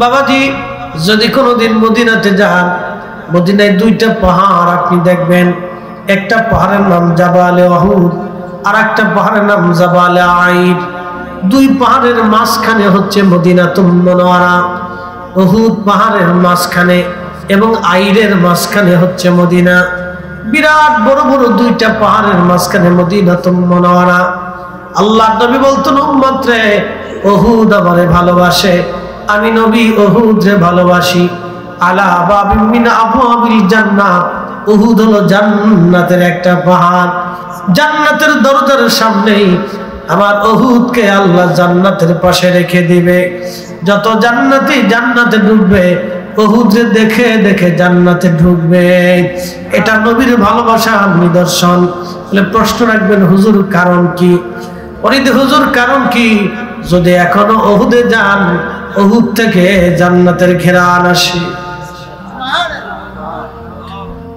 বাবাজি যদি কোনোদিন মদিনাতে যান, মদিনায় দুইটা পাহাড় আপনি দেখবেন। একটা পাহাড়ের নাম জাবালে উহুদ, আর একটা পাহাড়ের নাম জাবালে আইর। দুই পাহাড়ের মাঝখানে হচ্ছে মদিনাতুল মুনাওয়ারা। উহুদ পাহাড়ের মাঝখানে এবং আইরের মাঝখানে হচ্ছে মদিনা। বিরাট বড় বড় দুইটা পাহাড়ের মাঝখানে মদিনাতুল মুনাওয়ারা। আল্লাহ নবী বলতেন, উম্মত রে, উহুদ আমারে ভালোবাসে, আমি নবী উহুদ রে ভালোবাসি। আলা বাবিন মিন আবওয়াবিল জান্নাহ, উহুদ হলো জান্নাতের একটা পাহাড়। জান্নাতের দরজার সামনেই আমার উহুদকে আল্লাহ জান্নাতের পাশে রেখে দিবে। যত জান্নাতি জান্নাতে ঢুকবে, উহুদে দেখে দেখে জান্নাতে ঢুকবে। এটা নবীর ভালোবাসার নিদর্শন। বলে প্রশ্ন রাখবেন, হুজুর কারণ কি? ওরিদ হুজুর কারণ কি? যদি এখনো উহুদে যান, উহুদ থেকে জান্নাতের ঘেরান আসে।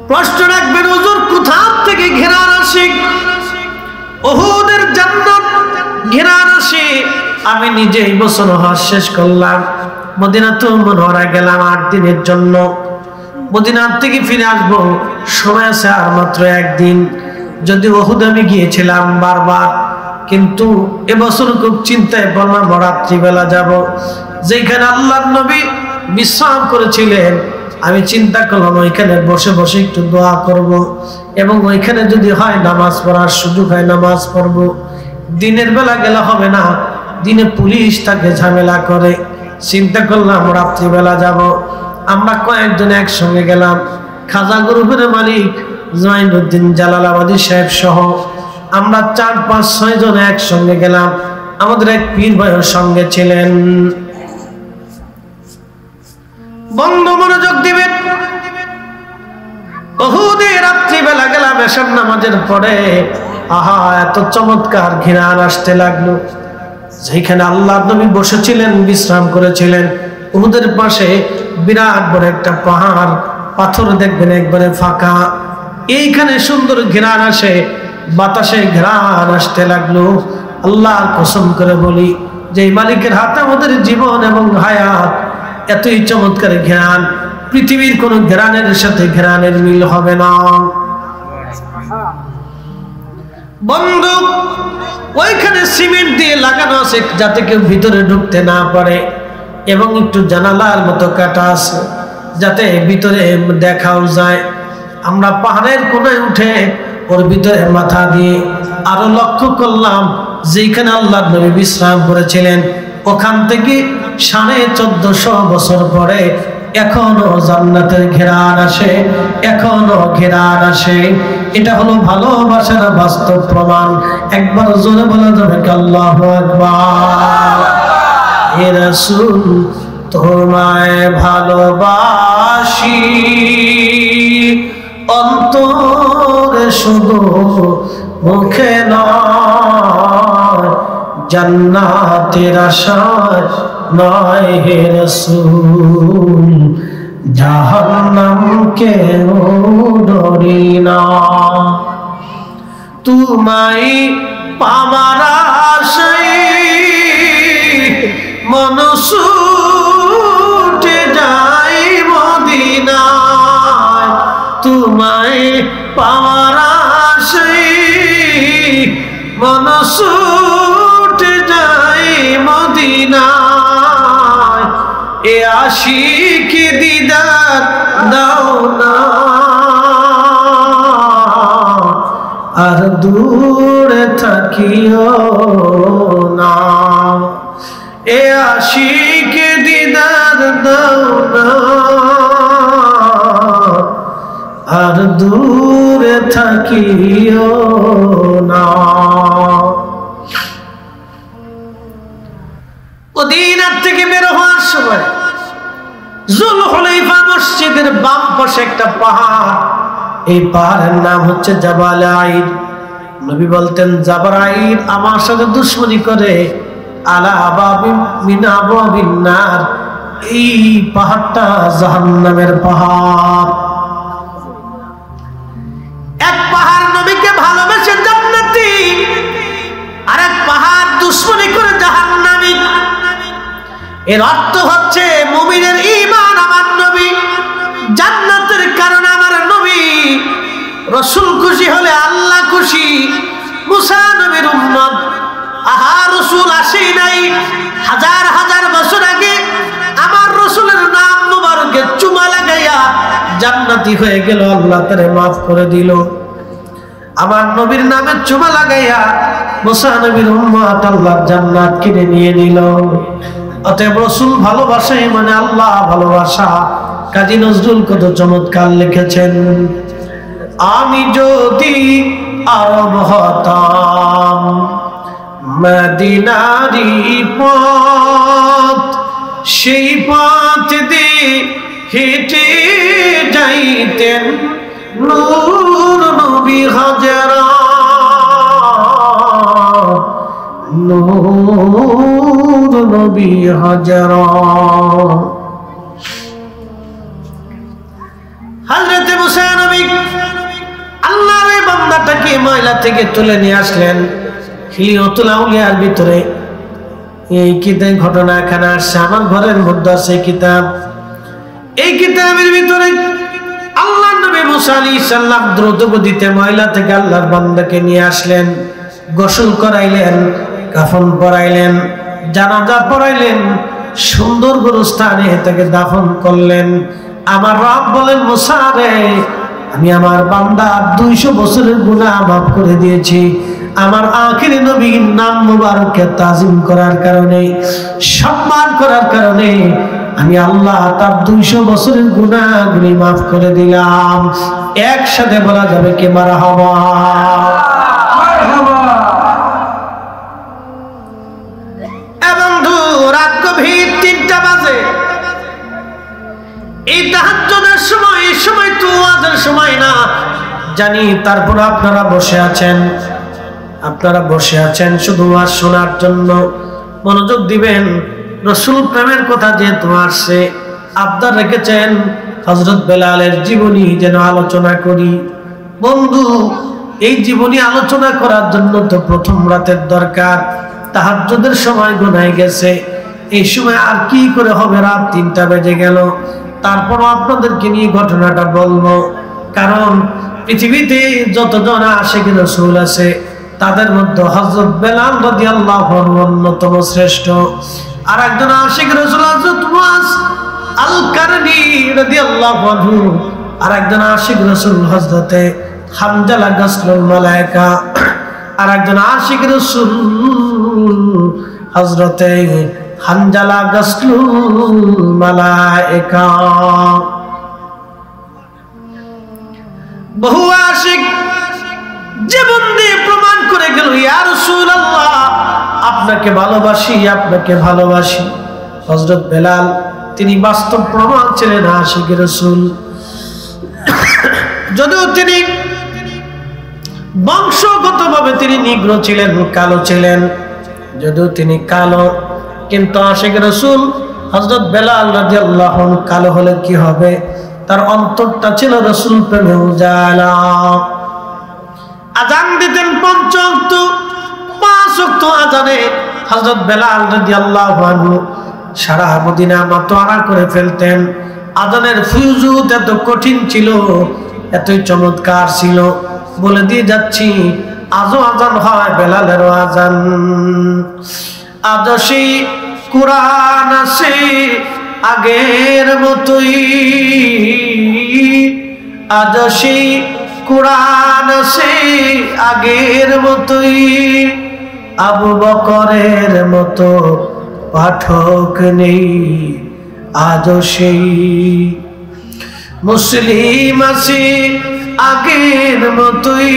প্রশ্ন রাখবেন, হুজুর কোথা থেকে ঘেরান আসে? উহুদের জান্নাত ঘেরান আসে। আমি নিজেই বছর হজ শেষ করলাম, মদিনাতুল মুনাওয়ারা গেলাম 8 দিনের জন্য। মদিনার থেকে ফিরে আসবো, সময় আছে আর মাত্র 1 দিন। যদি উহুদ আমি গিয়েছিলাম বারবার, কিন্তু এবছর খুব চিন্তায় পড়লাম রাত্রিবেলা যাব, যেখানে আল্লাহর নবী বিশ্রাম করেছিলেন। আমি চিন্তা করলাম ওইখানে বসে বসে একটু দোয়া করব, এবং ওইখানে যদি হয় নামাজ পড়ার সুযোগ হয় নামাজ পড়ব। দিনের বেলা গেলে হবে না, দিনে পুলিশ তাকে ঝামেলা করে। চিন্তা করলাম রাত্রিবেলা যাব। আমরা কয়েকজন একসঙ্গে গেলাম। খাজা গ্রুপের মালিক জয়নুদ্দিন জালালাবাদী সাহেব সহ আমরা 4, 5, 6 জন একসঙ্গে গেলাম। আমাদের এক পীর ভাইয়ের সঙ্গে ছিলেন। বন্ধু মনোযোগ দিবেন, উহুদে রাত্রিবেলা গেলাম এশার নামাজের পরে। আহা, এত চমৎকার ঘিরান আসতে লাগলো। যেখানে আল্লাহর নবী বসেছিলেন, বিশ্রাম করেছিলেন, উহুদের পাশে বিরাট বড় একটা পাহাড়, পাথর দেখবেন একবারে ফাঁকা। এইখানে সুন্দর ঘিরান আসে, বাতাসে ঘিরান আসতে লাগলো। আল্লাহর কসম করে বলি, যে মালিকের হাতে আমাদের জীবন এবং হায়াত, এতই চমৎকার ঘিরান, পৃথিবীর কোন ঘিরানের সাথে ঘিরানের মিল হবে না। বন্ধু, ওইখানে সিমেন্ট দিয়ে লাগানো আছে যাতে কেউ ভিতরে ঢুকতে না পারে, এবং একটু জানালার মতো কাটা আছে যাতে ভিতরে দেখাও যায়। আমরা পাহাড়ের কোনায় উঠে ওর ভিতরে মাথা দিয়ে আরো লক্ষ্য করলাম, যেখানে আল্লাহর নবী বিশ্রাম করেছিলেন, ওখান থেকে 1450 বছর পরে এখনো জান্নাতের ঘেরান আসে, এখনো ঘেরান আসে। এটা হলো ভালোবাসার বাস্তব প্রমাণ। একবার জোরে বলা যাবে আল্লাহু আকবার। হে রাসূল, তোমায় ভালোবাসি, অন্তরে শুধু মুখে নয়, জান্নাতের আশায় নয় হে রাসূল, জাহান্নামকে ডরি না। তোমায় পাবার আশায় মন ছুটে যায় মদিনায়, তোমায় পাবার আশায় মন ছুটে যায় মদিনায়। এ আশিক দিদার দাও না, আর দূরে থাকিও না। এ আশিক দিদার দাও না, আর দূরে থাকিও না। মদিনা থেকে বের হওয়ার সময় জুলহুলাইফা মসজিদের বাম পাশে একটা পাহাড়, এই পাহাড়ের নাম হচ্ছে জাবালে আইর। নবী বলতেন, জাবরাইল আমার সাথে দুশমনি করে, আলা বাবিন মিন আবওয়াবিন নার, এই পাহাড়টা জাহান্নামের পাহাড়। এক পাহাড় নবীকে ভালোবেসে জান্নাতি, আর এক পাহাড় দুশমনি করে জাহান্নামী। এর অর্থ হচ্ছে হচ্ছে মুমিনের ঈমান আমার নবী, জান্নাতের কারণ আমার নবী। রাসূল খুশি হলে আল্লাহ খুশি। মুসা নবীর উম্মত, আহা রাসূল আসে নাই হাজার হাজার বছর আগে, আমার রাসূলের নাম মুবারকে চুমা লাগাইয়া জান্নাতি হয়ে গেল, আল্লাহ তারে মাফ করে দিল। আমার নবীর নামে চুমা লাগাইয়া মুসা নবীর উম্মত আল্লাহর জান্নাত কিনে নিয়ে নিল। অতএব রাসূল ভালোবাসা মানে আল্লাহ ভালোবাসা। কাজী নজরুল কত চমৎকার লিখেছেন, আমি যদি আরব হতাম মদিনারি পথ, সেই পথ দিয়ে হেঁটে যাইতেন নূর নবী হাজরা, নূর নবী হাজরা। হযরত মুসা নবী আল্লাহর এই বান্দাটাকে ময়লা থেকে তুলে নিয়ে আসলেন। হিলিয়াতুল আউলিয়ার ভিতরে এই কিতাব ঘটনা এখানে আসছে, আমার ঘরের মধ্যে আছে কিতাব। এই কিতাবের ভিতরে আল্লাহ নবী মুসা আলাইহিস সালাম দ্রুত গতিতে ময়লা থেকে আল্লাহর বান্দাকে নিয়ে আসলেন, গোসল করাইলেন, কাফন পরাইলেন, জানাজা পড়াইলেন, সুন্দর গোরস্থানে তাকে দাফন করলেন। আমার রব বলেন, মুসা রে, আমি আমার বান্দার 200 বছরের গুনাহ মাফ করে দিয়েছি। আমার আখিরি নবীর নাম মুবারককে তাজিম করার কারণে, সম্মান করার কারণে আমি আল্লাহ তার 200 বছরের গুনাহগুলি মাফ করে দিলাম। একসাথে বলা যাবে কি মারহাবা, মারহাবা। এবং রাত গভীর 3টা বাজে, এই তাহাজ্জুদের সময়, এই সময় তো ওয়াজের সময় না জানি, তারপর আপনারা বসে আছেন, আপনারা বসে আছেন শুধু ওয়াজ শোনার জন্য। মনোযোগ দিবেন, রাসূল প্রেমের কথা যেহেতু আসছে, আবদার রেখেছেন হযরত বেলালের জীবনী যেন আলোচনা করি। বন্ধু, এই জীবনী আলোচনা করার জন্য তো প্রথম রাতের দরকার। তাহাজ্জুদের সময় গোনায় গেছে, এই সময় আর কি করে হবে, রাত 3টা বেজে গেল। তারপর আপনাদেরকে নিয়ে ঘটনাটা বলবো, কারণ পৃথিবীতে যতজন আশিক রাসূল আছে তাদের মধ্যে হযরত বেলাল রাদিয়াল্লাহু আনহু অন্যতম শ্রেষ্ঠ। আর একজন আশিক রাসূল হযরত মুআজ আল কারনী রাদিয়াল্লাহু আনহু, আর একজন আশিক রাসূল হযরতে হামজালা গাসলুল মালায়েকা, আর একজন আশিক রাসূল হযরতে হানজালা গাসলুল মালায়েকা। বহু আশিক জীবন দিয়ে প্রমাণ করে গেল, ইয়া রাসূলুল্লাহ, আপনাকে ভালোবাসি, আপনাকে ভালোবাসি। হযরত বেলাল তিনি বাস্তব প্রমাণ ছিলেন আশিক রাসূল। যদিও তিনি বংশগতভাবে তিনি নিগ্র ছিলেন, কালো ছিলেন, যদিও তিনি কালো, কিন্তু আশিক রাসূল হযরত বেলাল রাদিয়াল্লাহু আনহু কালো হলে কি হবে, তার অন্তরটা ছিল রাসূল প্রেমে উজালা। আযান দিতেন 5 ওয়াক্ত, 5 ওয়াক্ত আযানে হযরত বেলাল রাদিয়াল্লাহু আনহু সারা মদিনা মাতোয়ারা করে ফেলতেন। আযানের ফুয়ুজুত এত কঠিন ছিল, এতই চমৎকার ছিল, বলে দিয়ে যাচ্ছি, আজও আযান হয়, বেলালেরও আযান। আজও সেই কুরআন আছে আগের মতোই, আজও সেই কুরআন আছে আগের মতোই, আবু বকরের মতো পাঠক নেই আজও সেই। মুসলিম আছে আগের মতোই,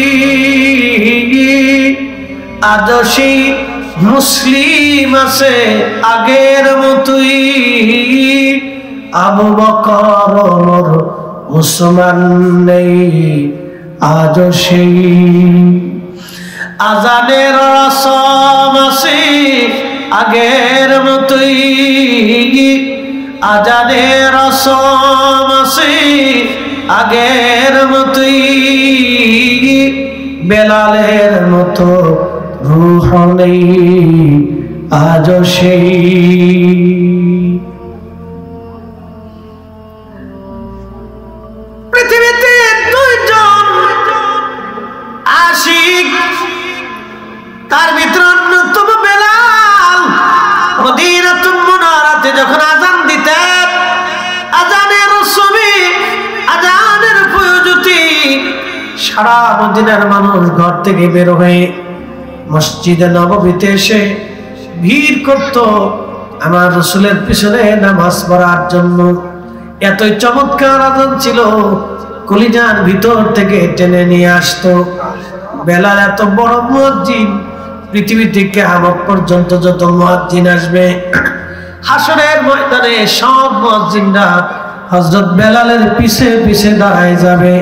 আজও সেই মুসলিম আছে আগের মতোই, আবু বকর ওমর উসমান নেই আজও সেই। আযানের রসম আছে আগের মতোই, আযানের রসম আছে আগের মতোই, বেলালের মতো রূহ নেই আজও সেই। যখন আজান দিতেন, আজানের ছবি, আজানের প্রয়োজতি, সারা মদিনার মানুষ ঘর থেকে বের হয়ে মসজিদে নববীতে এসে ভিড় করত আমার রাসূলের পিছনে নামাজ পড়ার জন্য। এতই চমৎকার আজান ছিল, কলিজার ভিতর থেকে টেনে নিয়ে আসতো। বেলাল এত বড় মুয়াজ্জিন, পৃথিবীতে কিয়ামত পর্যন্ত যত মুয়াজ্জিন আসবে, হাসরের ময়দানে সব মুয়াজ্জিনরা হযরত বেলালের পিছে পিছে দাঁড়ায় যাবে।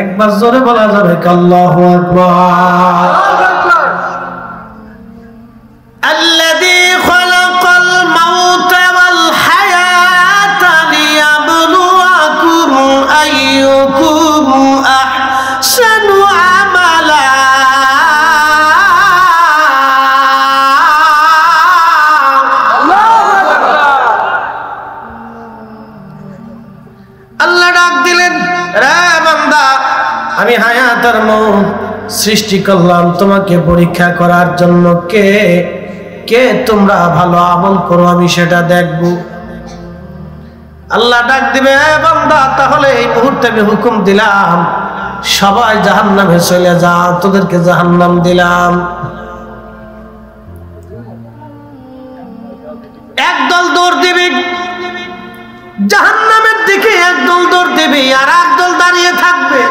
একবার জোরে বলা যাবে আল্লাহু আকবার। আল্লাযী খালাকাল মাউতা ওয়াল হায়াতা লিয়াবলুয়াকুম আইয়ুকুম আহসানু আমালা। আল্লাহ ডাক দিলেন, রে বান্দা, আমি হায়াত আর মউত সৃষ্টি করলাম তোমাকে পরীক্ষা করার জন্য। কে কে তোমরা ভালো আমল করো আমি সেটা দেখব। আল্লাহ ডাক দিবে, বান্দা তাহলে এই মুহূর্তে আমি হুকুম দিলাম, সবাই জাহান্নামে চলে যাও, তোদেরকে জাহান্নাম দিলাম। একদল দৌড় দিবি জাহান্নামের দিকে, একদল দৌড় দিবি, আর একদল দাঁড়িয়ে থাকবে।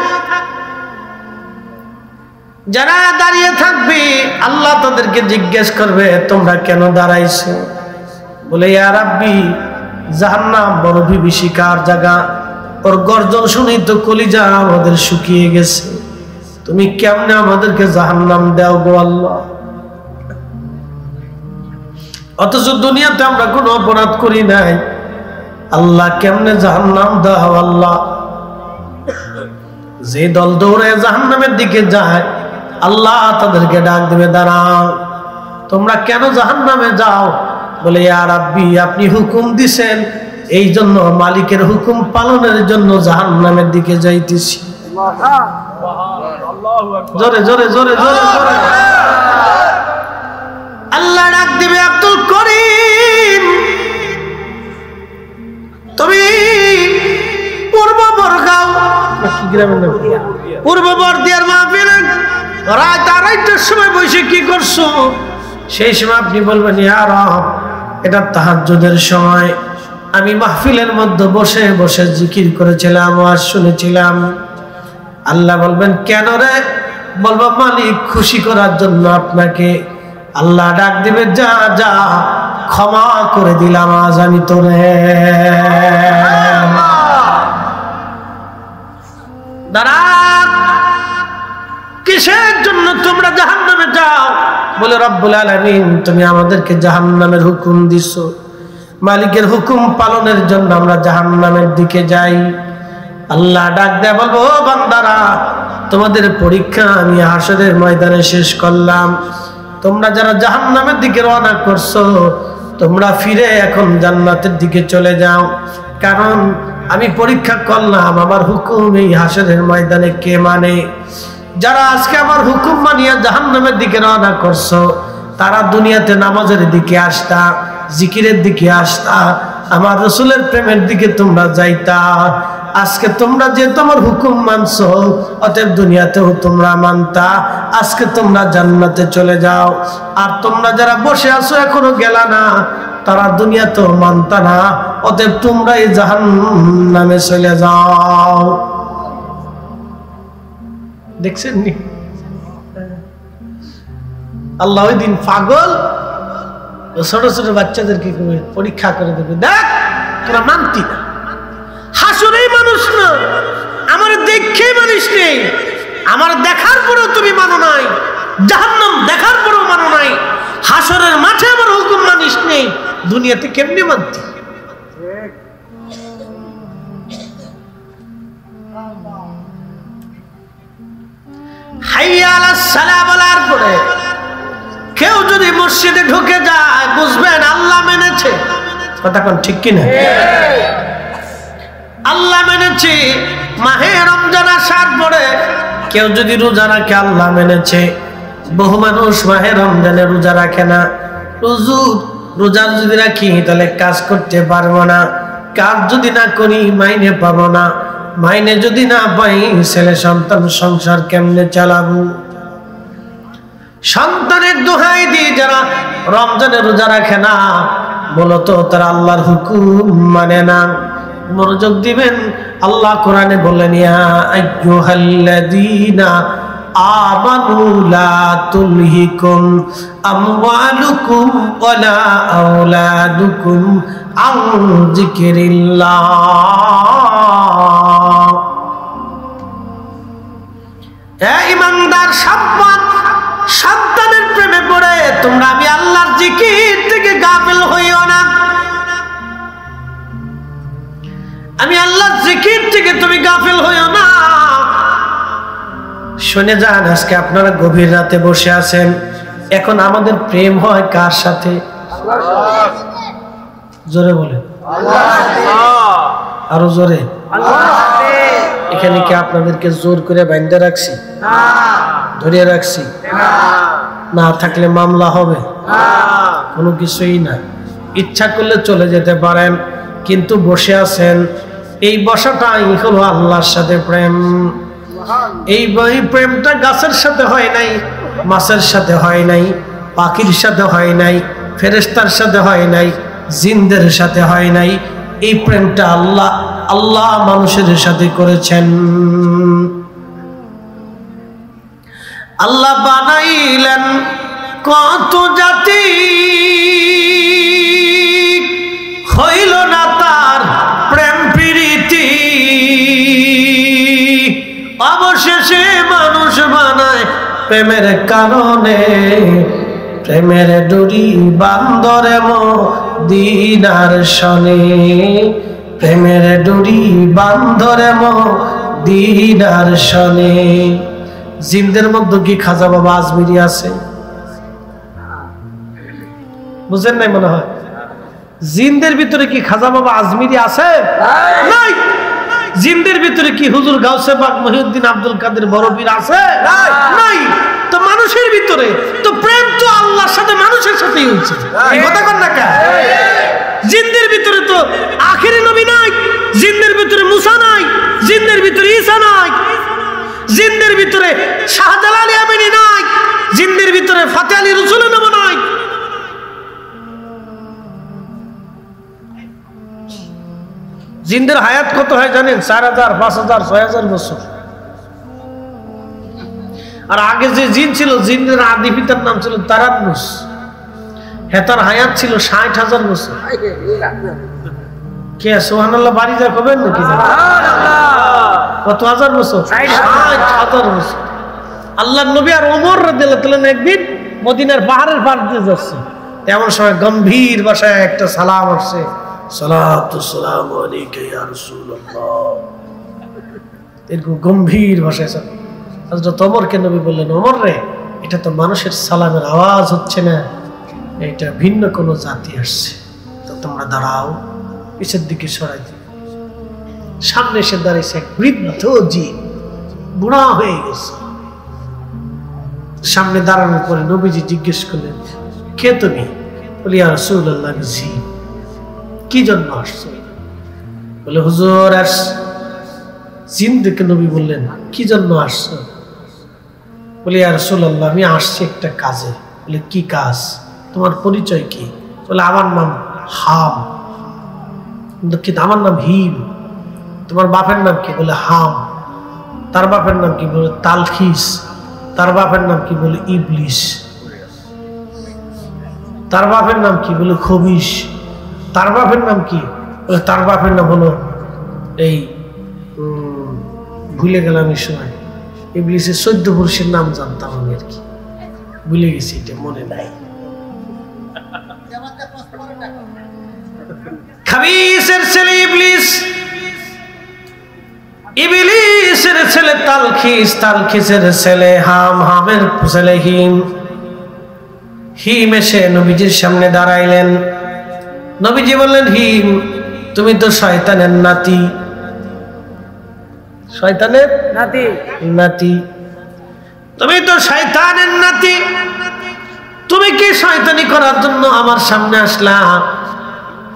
যারা দাঁড়িয়ে থাকবে আল্লাহ তাদেরকে জিজ্ঞেস করবে, তোমরা কেন দাঁড়াইছো? বলে, ইয়া রাব্বি, জাহান্নাম বড় বিভীষিকার জায়গা, ওর গর্জন শুনেই তো কলিজা আমাদের শুকিয়ে গেছে। তুমি কেমনে আমাদেরকে জাহান্নাম দাও গো আল্লাহ? অথচ দুনিয়াতে আমরা কোনো অপরাধ করি নাই, আল্লাহ কেমনে জাহান্নাম দাও আল্লাহ? যে দল দৌড়ে জাহান্নামের দিকে যায় আল্লাহ তাদেরকে ডাক দিবে, দাঁড়াও, তোমরা কেন জাহান্নামে যাও? বলে, ইয়া রাব্বি, আপনি হুকুম দিছেন, এই জন্য মালিকের হুকুম পালনের জন্য জাহান্নামের দিকে যাইতেছি। জোরে জোরে জোরে জোরে জোরে আল্লাহ ডাক দিবে, আব্দুল করিম, তুমি পূর্ব বরগাঁও, কি গ্রামের নাম? পূর্ব বর্দিয়ার মাহফিলে রাত 2:30টার সময় বসে কি করছো? সেই সময় আপনি বলবেন, ইয়া রব, এটা তাহাজ্জুদের সময়, আমি মাহফিলের মধ্যে বসে বসে জিকির করেছিলাম, ওয়াজ শুনেছিলাম। আল্লাহ বলবেন, কেন রে? বলবো, মালিক খুশি করার জন্য আপনাকে। আল্লাহ ডাক দিবে, যা যা, ক্ষমা করে দিলাম আজ আমি তোরে। দাঁড়া, কিসের জন্য তোমরা জাহান্নামে যাও? বলে, রব্বুল আলামিন, তুমি আমাদেরকে জাহান্নামের হুকুম দিছো, মালিকের হুকুম পালনের জন্য আমরা জাহান্নামের দিকে যাই। আল্লাহ ডাক দেয়া বলবো, ও বান্দারা, তোমাদের পরীক্ষা আমি হাসরের ময়দানে শেষ করলাম। তোমরা যারা জাহান্নামের দিকে রওনা করছো, তোমরা ফিরে এখন জান্নাতের দিকে চলে যাও, কারণ আমি পরীক্ষা করলাম আমার হুকুম এই হাসরের ময়দানে কে মানে। যারা আজকে আমার হুকুম মানিয়া জাহান্নামের দিকে রওনা করছো, তারা দুনিয়াতে নামাজের দিকে আসতা, জিকিরের দিকে আসতা, আমার রাসূলের প্রেমের দিকে তোমরা যাইতা। আজকে তোমরা যে তোমার হুকুম মানছো, অতএব দুনিয়াতেও তোমরা মানতা, আজকে তোমরা জান্নাতে চলে যাও। আর তোমরা যারা বসে আছো এখনো গেলা না, তারা দুনিয়াতেও মানতা না, অতএব তোমরা এই জাহান্নামে চলে যাও। দেখছেন নি? আল্লাহ ওই দিন পাগল ছোট ছোট বাচ্চাদেরকে পরীক্ষা করে দেবে, দেখ তোরা মানতি না, হাসরেই মানুষ না, আমার দেখেই মানিস নেই, আমার দেখার পরেও তুমি মানো নাই, জাহান্নাম দেখার পরেও মানো নাই, হাসরের মাঠে আমার হুকুম মানিস নেই, দুনিয়াতে কেমনে মানতি? হাইয়া আলাস সালাহ বলার পরে কেউ যদি মসজিদে ঢুকে যায়, বুঝবেন আল্লাহ মেনেছে। কথা কোন ঠিক কিনা? আল্লাহ মেনেছে। মাহে রমজান আসার পরে কেউ যদি রোজা রাখে, আল্লাহ মেনেছে। বহু মানুষ মাহে রমজানে রোজা রাখে না। রোজা যদি রাখি তাহলে কাজ করতে পারবো না, কাজ যদি না করি মাইনে পাবো না, মাইনে যদি না পাই ছেলে সন্তান সংসার কেমনে চালাবো? সন্তানের দোহাই দিয়ে যারা রমজানে রোজা রাখে না, মূলত তারা আল্লাহর হুকুম মানে না। মনোযোগ দিবেন, আল্লাহ কোরআনে বলেন, ইয়া আইয়ুহাল্লাযীনা আমানু লা তুলহিকুম আমওয়ালুকুম ওয়ালা আওলাদুকুম আন যিকরিল্লাহ। হে ঈমানদার সম্পদ, সন্তানের প্রেমে পড়ে তোমরা আমি আল্লাহর জিকির থেকে গাফিল হইও না। আমি আল্লাহর জিকির থেকে তুমি গাফিল হইও না। শুনে যান, আজকে আপনারা গভীর রাতে বসে আছেন, এখন আমাদের প্রেম হয় কার সাথে? জোরে বলেন, আরো জোরে। এখানে কি আপনাদেরকে জোর করে বাইন্ধে রাখছি? ধরিয়ে রাখছি? না থাকলে মামলা হবে? কোনো কিছুই না। ইচ্ছা করলে চলে যেতে পারেন, কিন্তু বসে আছেন, এই বসাটাই হলো আল্লাহর সাথে প্রেম। এই প্রেমটা গাছের সাথে হয় নাই, মাছের সাথে হয় নাই, পাখির সাথে হয় নাই, ফেরেশতার সাথে হয় নাই, জিনদের সাথে হয় নাই। এই প্রেমটা আল্লাহ মানুষের সাথে করেছেন। আল্লাহ বানাইলেন কত জাতি, হইল না তার প্রেম প্রীতি, অবশেষে মানুষ বানায় প্রেমের কারণে। প্রেমের ডুরি বান্দরে মদিনার শনে, প্রেমের ডুরি বান্দরে মদিনার শনে। জিনদের মধ্যে কি খাজা বাবা আজমিরি আছে? বুঝেন নাই মনে হয়? জিনদের ভিতরে কি খাজা বাবা আজমিরি আছে? নাই। জিনদের ভিতরে কি হুজুর গাউসে পাক মহিউদ্দিন আব্দুল কাদের বড়পীর আছে? নাই। তো মানুষের ভিতরে তো প্রেম তো আল্লাহর সাথে মানুষের সাথেই হচ্ছে। এই কথা কন না কেন? জিনদের ভিতরে তো আখেরি নবী নাই, জিনদের ভিতরে মুসা নাই, জিনদের ভিতরে ঈসা নাই, জিনদের ভিতরে শাহজালাল ইয়ামানি নাই, জিনদের ভিতরে ফাতে আলী রসুলের নাম নাই। জিনদের হায়াত কত হয় জানেন? 4000, 5000, 6000 বছর। আর আগে যে জিন ছিল, জিনের আদি পিতার নাম ছিল তারান্নুস, হেতার হায়াত ছিল 60,000 বছর। কে সুবহানাল্লাহ বাড়ি যা কবেন নাকি? কত হাজার বছর? 60,000 বছর। আল্লাহর নবী আর ওমর রাদিয়াল্লাহু তাআলা একদিন মদিনার পাহাড়ের পার দিয়ে যাচ্ছে, তেমন সময় গম্ভীর ভাষায় একটা সালাম আসছে, সালাতু সালামু আলাইকা ইয়া রাসূলুল্লাহ। এরকম গম্ভীর ভাষায় হযরত ওমরকে নবী বললেন, ওমর রে, এটা তো মানুষের সালামের আওয়াজ হচ্ছে না, এটা ভিন্ন কোনো জাতি আসছে, তো তোমরা দাঁড়াও, পিছের দিকে সরাই দিও। সামনে এসে দাঁড়িয়েছে এক বৃদ্ধ জিন, বুড়া হয়ে গেছে। সামনে দাঁড়ানোর পরে নবীজি জিজ্ঞেস করলেন, কে তুমি? বলি, ইয়া রাসূলুল্লাহ, আমি জিন। কি জন্য আসছো? বলে, হুজুর আস। জিন দেখে নবী বললেন, কি জন্য আসছো? বলি, ইয়া রাসূলুল্লাহ, আমি আসছি একটা কাজে। বলে, কি কাজ? তোমার পরিচয় কি? বলে, আমার নাম হাম। কিন্তু আমার নাম হিম। তোমার বাপের নাম কি? বলে, হাম। তার বাপের নাম কি? বলে, তালখিস। তার বাপের নাম কি? বলে, ইবলিস। তার বাপের নাম কি? বলে, খবিস। তার বাপের নাম কি? বলে, তার বাপের নাম হলো এই, ভুলে গেলাম এই সময়। ইবলিসের 14 পুরুষের নাম জানতাম আমি, আর কি ভুলে গেছি, এটা মনে নাই। খাবিসের ছেলে ইবলিস, ইবলিসের ছেলে তালখিস, তালখিসের ছেলে হাম, হামের ছেলে হিম। হিম এসে নবীজির সামনে দাঁড়াইলেন। নবীজি বললেন, হিম, তুমি তো শয়তানের নাতি। শয়তানের নাতি? তুমি তো শয়তানের নাতি। তুমি কি শয়তানি করার জন্য আমার সামনে আসলা?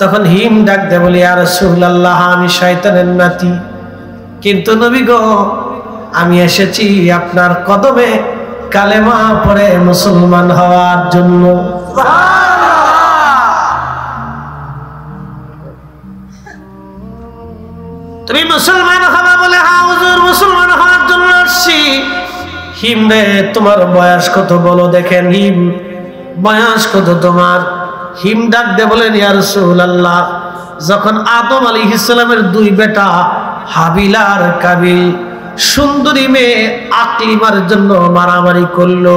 তখন হিম ডাক দে বলি, ইয়া রাসূলুল্লাহ, আমি শয়তানের নাতি, কিন্তু নবী গো আমি এসেছি আপনার কদমে কালেমা পড়ে মুসলমান হওয়ার জন্য। তুমি মুসলমান হবা বলে? হ্যাঁ হুজুর, মুসলমান হওয়ার জন্য আসছি। হিম রে, তোমার বয়স কত বলো দেখেন। হিম, বয়স কত তোমার? হিম ডাক দে বলেন, ইয়া রাসূলুল্লাহ, যখন আদম আলাইহিস সালামের দুই বেটা হাবিল আর কাবিল সুন্দরী মেয়ে আকলিমার জন্য মারামারি করলো,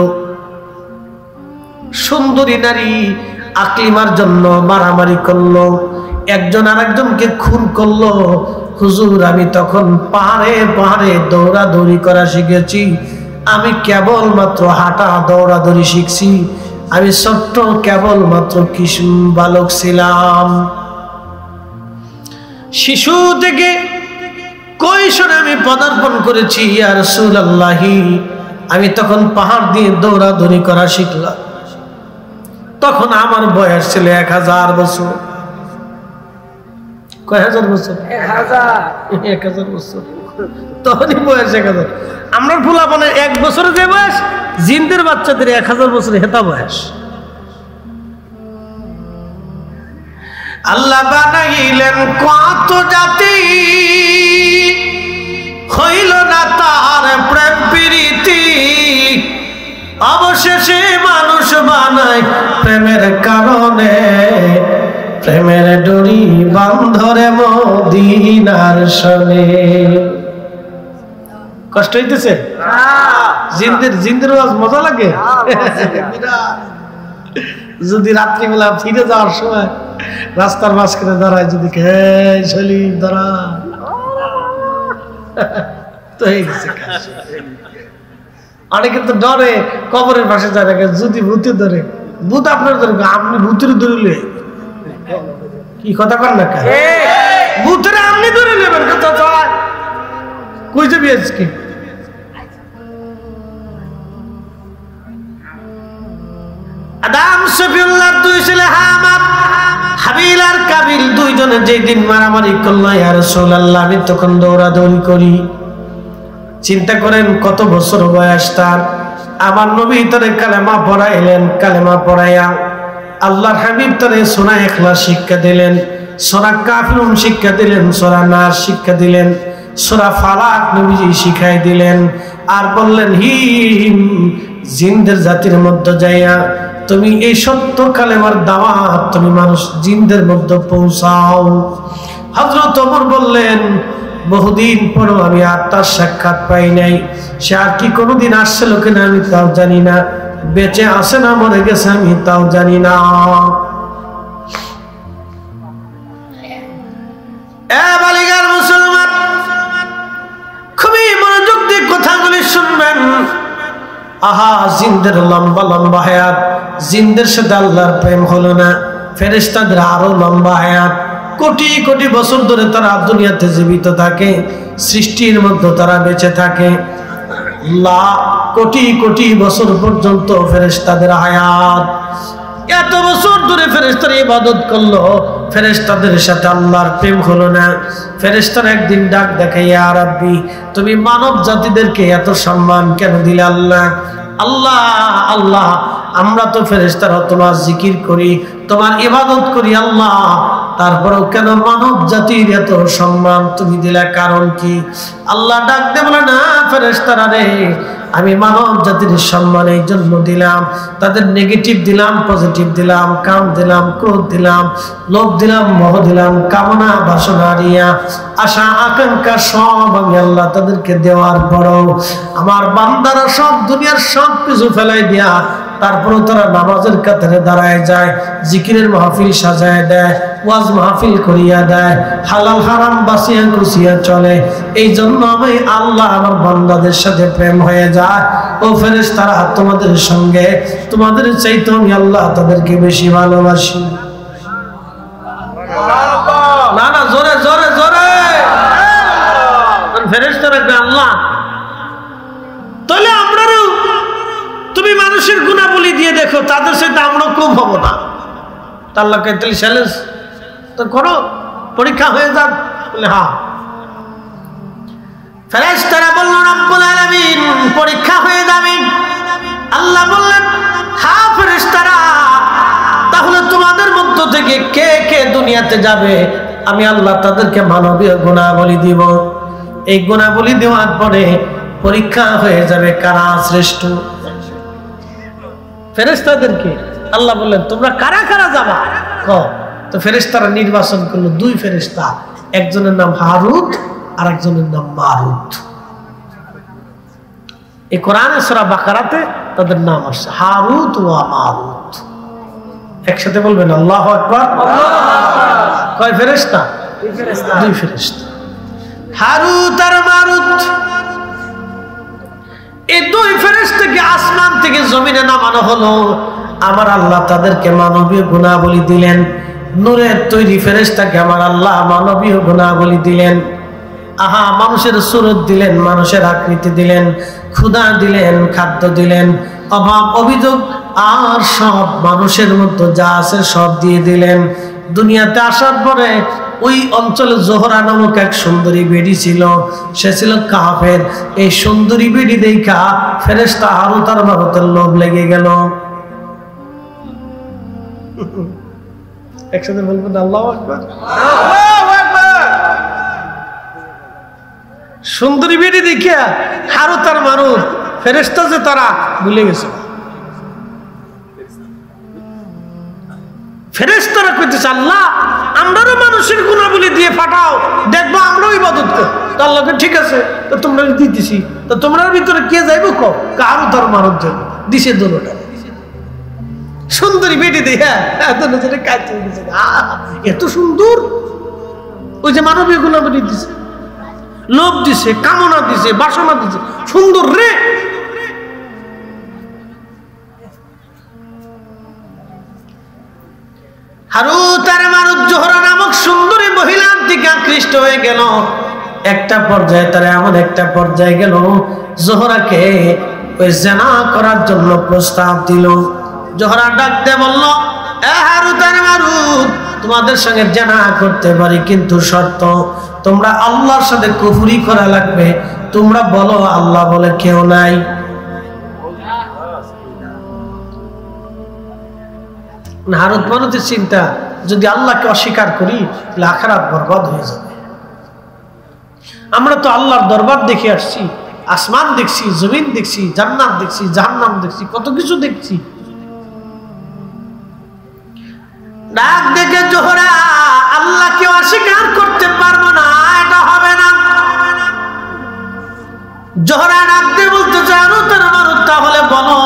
সুন্দরী নারী আকলিমার জন্য মারামারি করলো, একজন আরেকজনকে খুন করলো। হুজুর, আমি তখন পাহাড়ে পাহাড়ে দৌড়াদৌড়ি করা শিখেছি। আমি কেবল মাত্র হাঁটা দৌড়াদৌড়ি শিখছি। আমি ছোট্ট কেবল মাত্র কিশোর বালক ছিলাম। শিশু থেকে কৈশোরে আমি পদার্পণ করেছি। ইয়া রাসূলুল্লাহ, আমি তখন পাহাড় দিয়ে দৌড়াদৌড়ি করা শিখলাম। তখন আমার বয়স ছিল 1000 বছর। কয় হাজার বছর? 1000 বছর। তখনই বয়স 1000। আমরা ফুলাপানে 1 বছরে যে বয়স, জিনদের বাচ্চাদের 1000 বছরে হেতা বয়স। আল্লাহ বানাইলেন কত জাতি, হইল না তার প্রেম প্রীতি, অবশেষে মানুষ বানায় প্রেমের কারণে। প্রেমের ডোরি বান্ধরে মদিনার শনে। কষ্ট হইতেছে? জিন্দের আওয়াজ মজা লাগে। যদি রাত্রিবেলা ফিরে যাওয়ার সময় রাস্তার মাঝখানে দাঁড়ায়, যদি সলিম দাঁড়া, তো হয়ে গেছে। অনেকে তো ডরে কবরের পাশে যায় না, যদি ভূতে ধরে। ভূত আপনার ধরে, আপনি ভূতের ধরলে কি কথা কর না? ভূতের আপনি ধরে নেবেন, কই যাবি আজকে? আদম সফিউল্লাহর দুই ছেলে হাবিল আর কাবিল, দুইজনে যেই দিন মারামারি করলো, ইয়া রাসূলুল্লাহ, আমি তখন দৌড়াদৌড়ি করি। চিন্তা করেন কত বছর বয়স তার। আমার নবী তারে কালেমা পড়াইলেন। কালেমা পড়াইয়া আল্লাহর হাবিব তারে সূরা ইখলাস শিক্ষা দিলেন, সূরা কাফিরুন শিক্ষা দিলেন, সূরা নাস শিক্ষা দিলেন, সূরা ফালাক নবীজি শিখাই দিলেন। আর বললেন, হিম, জিনদের জাতির মধ্যে যাইয়া তুমি এই সত্য কালেমার দাওয়াত তুমি মানুষ জিনদের মধ্যে পৌঁছাও। হযরত ওমর বললেন, বহুদিন পরও আমি আর তার সাক্ষাৎ পাই নাই। সে আর কি কোনোদিন আসছিল কিনা আমি তাও জানি না, বেঁচে আছে না মরে গেছে আমি তাও জানি না। বালিগার মুসলমান, খুবই মনোযোগ দিয়ে কথাগুলি শুনবেন। আহা, জিনদের লম্বা লম্বা হায়াত, জিনদের সাথে আল্লাহর প্রেম হলো না। ফেরেশতাদের আরো লম্বা হায়াত, কোটি কোটি বছর ধরে তারা দুনিয়াতে জীবিত থাকে, সৃষ্টির মধ্যে তারা বেঁচে থাকে। কোটি কোটি বছর পর্যন্ত ফেরেশতাদের হায়াত। এত বছর ধরে ফেরেশতারা ইবাদত করলো, ফেরেশতাদের সাথে আল্লাহর প্রেম হলো না। ফেরেশতারা একদিন ডাক দেখে, ইয়া রাব্বি, তুমি মানব জাতিদেরকে এত সম্মান কেন দিলে? আল্লাহ আল্লাহ আল্লাহ, আমরা তো ফেরেশতারা তোমার জিকির করি, তোমার ইবাদত করি আল্লাহ, তারপরেও কেন মানব জাতির এত সম্মান তুমি দিলে? কারণ কি? আল্লাহ ডাক দে বলে, না ফেরেশতারা রে, আমি মানব জাতির সম্মান এই জন্য দিলাম, তাদের নেগেটিভ দিলাম, পজিটিভ দিলাম, কাম দিলাম, ক্রোধ দিলাম, লোভ দিলাম, মোহ দিলাম, কামনা বাসনা রিয়া আশা আকাঙ্ক্ষা সব আমি আল্লাহ তাদেরকে দেওয়ার পরও আমার বান্দারা সব দুনিয়ার সব কিছু ফেলাই দিয়া তারপরে তারা নামাজের কাতারে দাঁড়ায় যায়, জিকিরের মাহফিল সাজায় দেয়, ওয়াজ মাহফিল করিয়া দেয়, হালাল হারাম বাঁচিয়া খুশিয়া চলে। এই জন্য আমি আল্লাহ আমার বান্দাদের সাথে প্রেম হয়ে যায়। ও ফেরেশতারা, তোমাদের সঙ্গে তোমাদের চাইতে আমি আল্লাহ তাদেরকে বেশি ভালোবাসি। না না, জোরে জোরে জোরে ফেরেশতারা আল্লাহ। তাহলে আমরাও তুমি মানুষের গুণাবলী দিয়ে দেখো। দেখো তাদের সাথে আমরা কম হবো না। আল্লাহকে তাহলে চ্যালেঞ্জ তো করো, পরীক্ষা হয়ে যাক। বলে হ্যাঁ। ফেরেশতারা বলল রব্বুল আলামিন পরীক্ষা হয়ে যাবে। আল্লাহ বললেন হ্যাঁ ফেরেশতারা, তাহলে তোমাদের মধ্য থেকে কে কে দুনিয়াতে যাবে আমি আল্লাহ তাদেরকে মানবীয় গুণাবলী দিব। এই গুণাবলী দেওয়ার পরে পরীক্ষা হয়ে যাবে কারা শ্রেষ্ঠ। ফেরেশতাদেরকে আল্লাহ বললেন তোমরা কারা কারা যাবা। তো ফেরেশতারা নির্বাচন করলো দুই ফেরেশতা, একজনের নাম হারুত আর একজনের নাম মারুত। এই কোরআনে সূরা বাকারাতে তাদের নাম আসছে হারুত ও মারুত। একসাথে বলবেন আল্লাহু আকবার। কয় ফেরেশতা? দুই ফেরেশতা, হারুত আর মারুত। এই দুই ফেরেশতাকে আসমান থেকে জমিনে নামানো হলো। আমার আল্লাহ তাদেরকে মানবীয় গুণাবলী দিলেন। নূরের তৈরি ফেরেশতাকে আমার আল্লাহ মানবীয় গুণাবলী দিলেন। আহা, মানুষের সুরত দিলেন, মানুষের আকৃতি দিলেন, ক্ষুধা দিলেন, খাদ্য দিলেন, অভাব অভিযোগ আর সব মানুষের মধ্যে যা আছে সব দিয়ে দিলেন। দুনিয়াতে আসার পরে ওই অঞ্চলে জোহরা নামক এক সুন্দরী বেডি ছিল, সে ছিল কাফের। এই সুন্দরী বেডি দেখা ফেরেশতা হারুত আর মারুতের লোভ লেগে গেল। একসাথে বলবেন আল্লাহু আকবার। সুন্দরী বেডি দেখিয়া হারুত আর মারুত ফেরেশতা যে তারা ভুলে গেছে। ফেরেশতারা কইতেছে আল্লাহ আমরাও মানুষের গুণাবলী দিয়ে পাঠাও, দেখবো আমরাও ইবাদত করি। তো আল্লাহকে ঠিক আছে, তো তোমরা দিতেছি, তো তোমরার ভিতরে কে যাইব হারুত আর মারুত যাইব। দিছে দোনোটা। সুন্দরী বেটি দেখা দুজনে কাছে দিছে, এত সুন্দর। ওই যে মানবীয় গুণাবলী দিছে, লোভ দিছে, কামনা দিছে, বাসনা দিছে, সুন্দর রে। হারুত আর মারুত জোহরা নামক সুন্দরী মহিলার দিকে আকৃষ্ট হয়ে গেল। একটা পর্যায়ে তারা এমন একটা পর্যায়ে গেল, জোহরাকে ওই জিনা করার জন্য প্রস্তাব দিল। জোহরা ডাকতে বলল এ হারুত আর মারুত, তোমাদের সঙ্গে জিনা করতে পারি, কিন্তু শর্ত তোমরা আল্লাহর সাথে কুফরি করা লাগবে। তোমরা বলো আল্লাহ বলে কেউ নাই। হারুত মারুতের চিন্তা, যদি আল্লাহকে অস্বীকার করি তাহলে আখিরাত বরবাদ হয়ে যাবে। আমরা তো আল্লাহর দরবার দেখে আসছি, আসমান দেখছি, জমিন দেখছি, জান্নাত দেখছি, জাহান্নাম দেখছি, কত কিছু দেখছি। ডাক দেখে জোহরা আল্লাহকে অস্বীকার করতে পারবো না, এটা হবে না। জোহরা ডাক দিয়ে বলতেছে হারুত আর মারুত, তাহলে বলো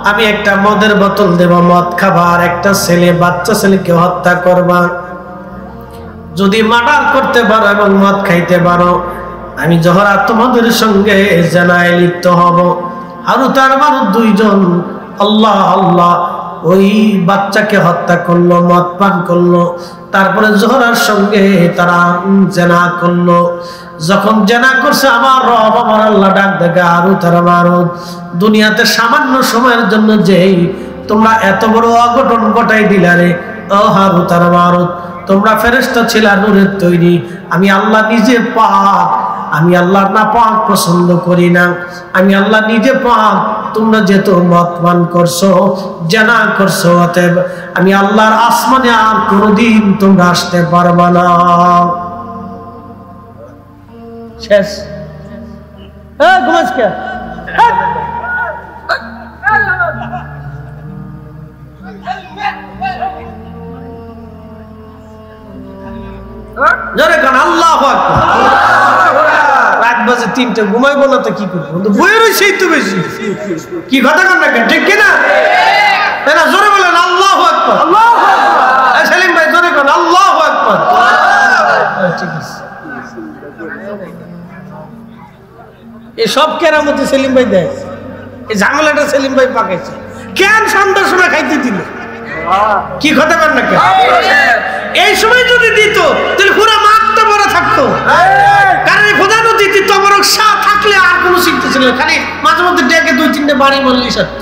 আমি একটা মদের বোতল দেব, মদ খাবার, একটা ছেলে বাচ্চা ছেলেকে হত্যা করবা। যদি মার্ডার করতে পারো এবং মদ খাইতে পারো, আমি জোহরা তোমাদের সঙ্গে জিনায় লিপ্ত হব। হারুত আর মারুত দুইজন আল্লাহ আল্লাহ ওই বাচ্চাকে হত্যা করলো, মদ পান করলো, তারপরে জোহরার সঙ্গে তারা জিনা করলো। যখন জিনা করছে আমার রব আমার আল্লাহ ডাক দেখে হারুত আর মারুত, দুনিয়াতে সামান্য সময়ের জন্য যেই তোমরা এত বড় অঘটন ঘটাই দিলা রে, ও হারুত আর মারুত, তোমরা ফেরেশতা ছিলা নূরের তৈরি, আমি আল্লাহ নিজে পাক, আমি আল্লাহর না পাক পছন্দ করি না, আমি আল্লাহ নিজে পাক। তোমরা যেহেতু মদ পান করছো, জিনা করছো, অতএব আমি আল্লাহর আসমানে আর কোনোদিন তোমরা আসতে পারবা না। শেষ। হ্যাঁ ঘুমাস কে? জোরে কান আল্লাহু আকবার। রাত বাজে 3টা, ঘুমাইবো না তো কি করবো? বইয়ের সেই তো বেশি কি কথা কন না, ঠিক কিনা? না জোরে বলেন আল্লাহু আকবার। আল্লাহু আকবার। সেলিম ভাই জোরে কান আল্লাহু আকবার। ঠিক আছে, এই সব কেরামতি সেলিম ভাই দেয়, এই ঝামেলাটা সেলিম ভাই পাকাইছে। কেন সন্ধ্যার সময় খাইতে দিল? কি কথা কন না কেন? এই সময় যদি দিত তাহলে পুরো মাঠটা বড় থাকতো। কারণ খোদা নদীতে তবরক শাহ থাকলে আর কোনো শিখতে ছিল, খালি মাঝে মধ্যে ডেকে 2-3টে বাড়ি বললেই সত্য।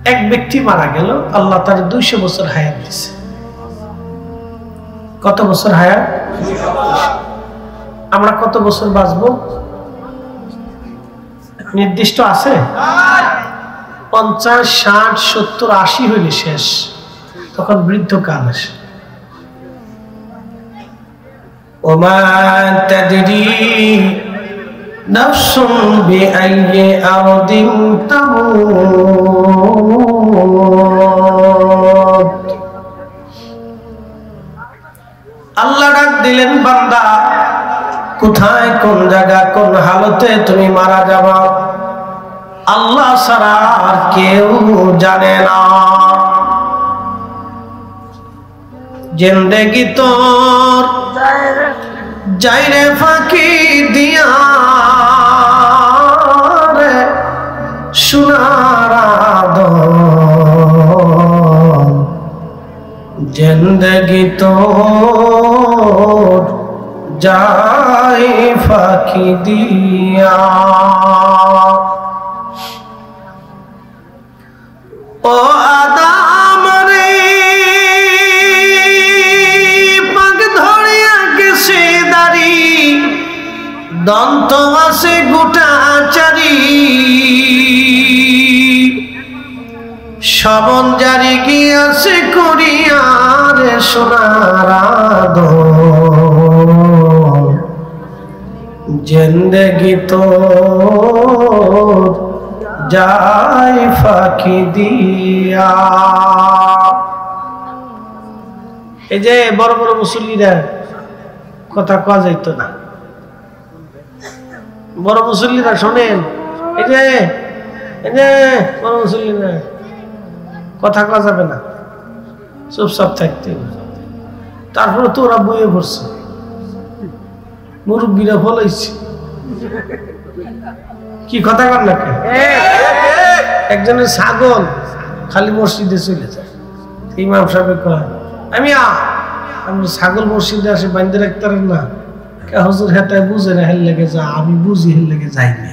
এক ব্যক্তি মারা গেল, আল্লাহ তার 200 বছর হায়াত দিছে। কত বছর হায়াত? আমরা কত বছর বাঁচবো নির্দিষ্ট আছে? 50, 60, 70, 80 হইলে শেষ, তখন বৃদ্ধকাল আসে। ওমা তাদরি নাফসুন বিআইয়ি আরদিন তামুত। আল্লাহ ডাক দিলেন, বান্দা কোথায়, কোন জায়গা, কোন হালতে তুমি মারা যাবা আল্লাহ ছাড়া আর কেউ জানে না। জিন্দেগি তোর যাইরে ফাঁকি দিয়া রে সোনার আদম, জিন্দেগি তোর যাই ফাঁকি দিয়া। ও আদম রে পাক ধরিয়া গেছে দাড়ি, দন্ত আছে গোটা চারি, শবন জারি গিয়াছে করিয়ারে সোনার আদম, জিন্দেগি তোর যাই ফাঁকি দিয়া। এই যে বড় বড় মুসল্লিরা কথা কওয়া যাইতো না, বড় মুসল্লিরা শোনেন, এই যে বড় মুসল্লিরা কথা কওয়া যাবে না, চুপচাপ থাকতে। তারপরে তো ওরা বইয়ে পড়ছে, মুরব্বীরা ফলাইছে, কি কথা কর না? একজনের ছাগল খালি মসজিদে চলে যায়, ইমাম সাহেব কয় আমি ছাগল মসজিদে আসে বান্ধে রাখতে পারেন না, হুজুর হেটায় বুঝে না, হেল লেগে যা, আমি বুঝি হেল লেগে যাইনি।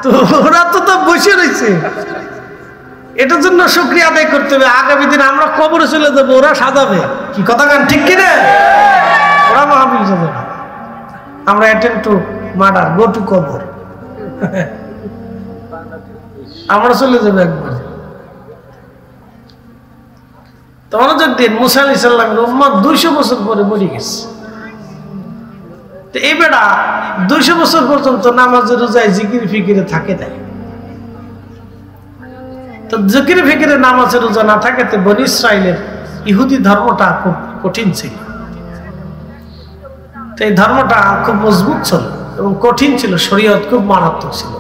তো ওরা তো বসে রয়েছে, এটার জন্য শুকরিয়া আদায় করতে হবে। আগামী দিন আমরা কবরে চলে যাবো, ওরা সাজাবে, কি কথা গান ঠিক কিনা? ওরা মাহফিল সাজাবে, আমরা attend to murder, go to কবর, আমরা চলে যাবো একবার। তো মনোযোগ দিন, মুসা আলাইহিস সালামের উম্মত 200 বছর পরে মরে গেছে। তো এই বেটা 200 বছর পর্যন্ত নামাজে রোজায় জিকির ফিকিরে থাকে না। তো জিকির ফিকিরে নামাজে রোজা না থাকাতে বনি ইসরাইলের ইহুদি ধর্মটা খুব কঠিন ছিল। তো এই ধর্মটা খুব মজবুত ছিল এবং কঠিন ছিল, শরীয়ত খুব মারাত্মক ছিল।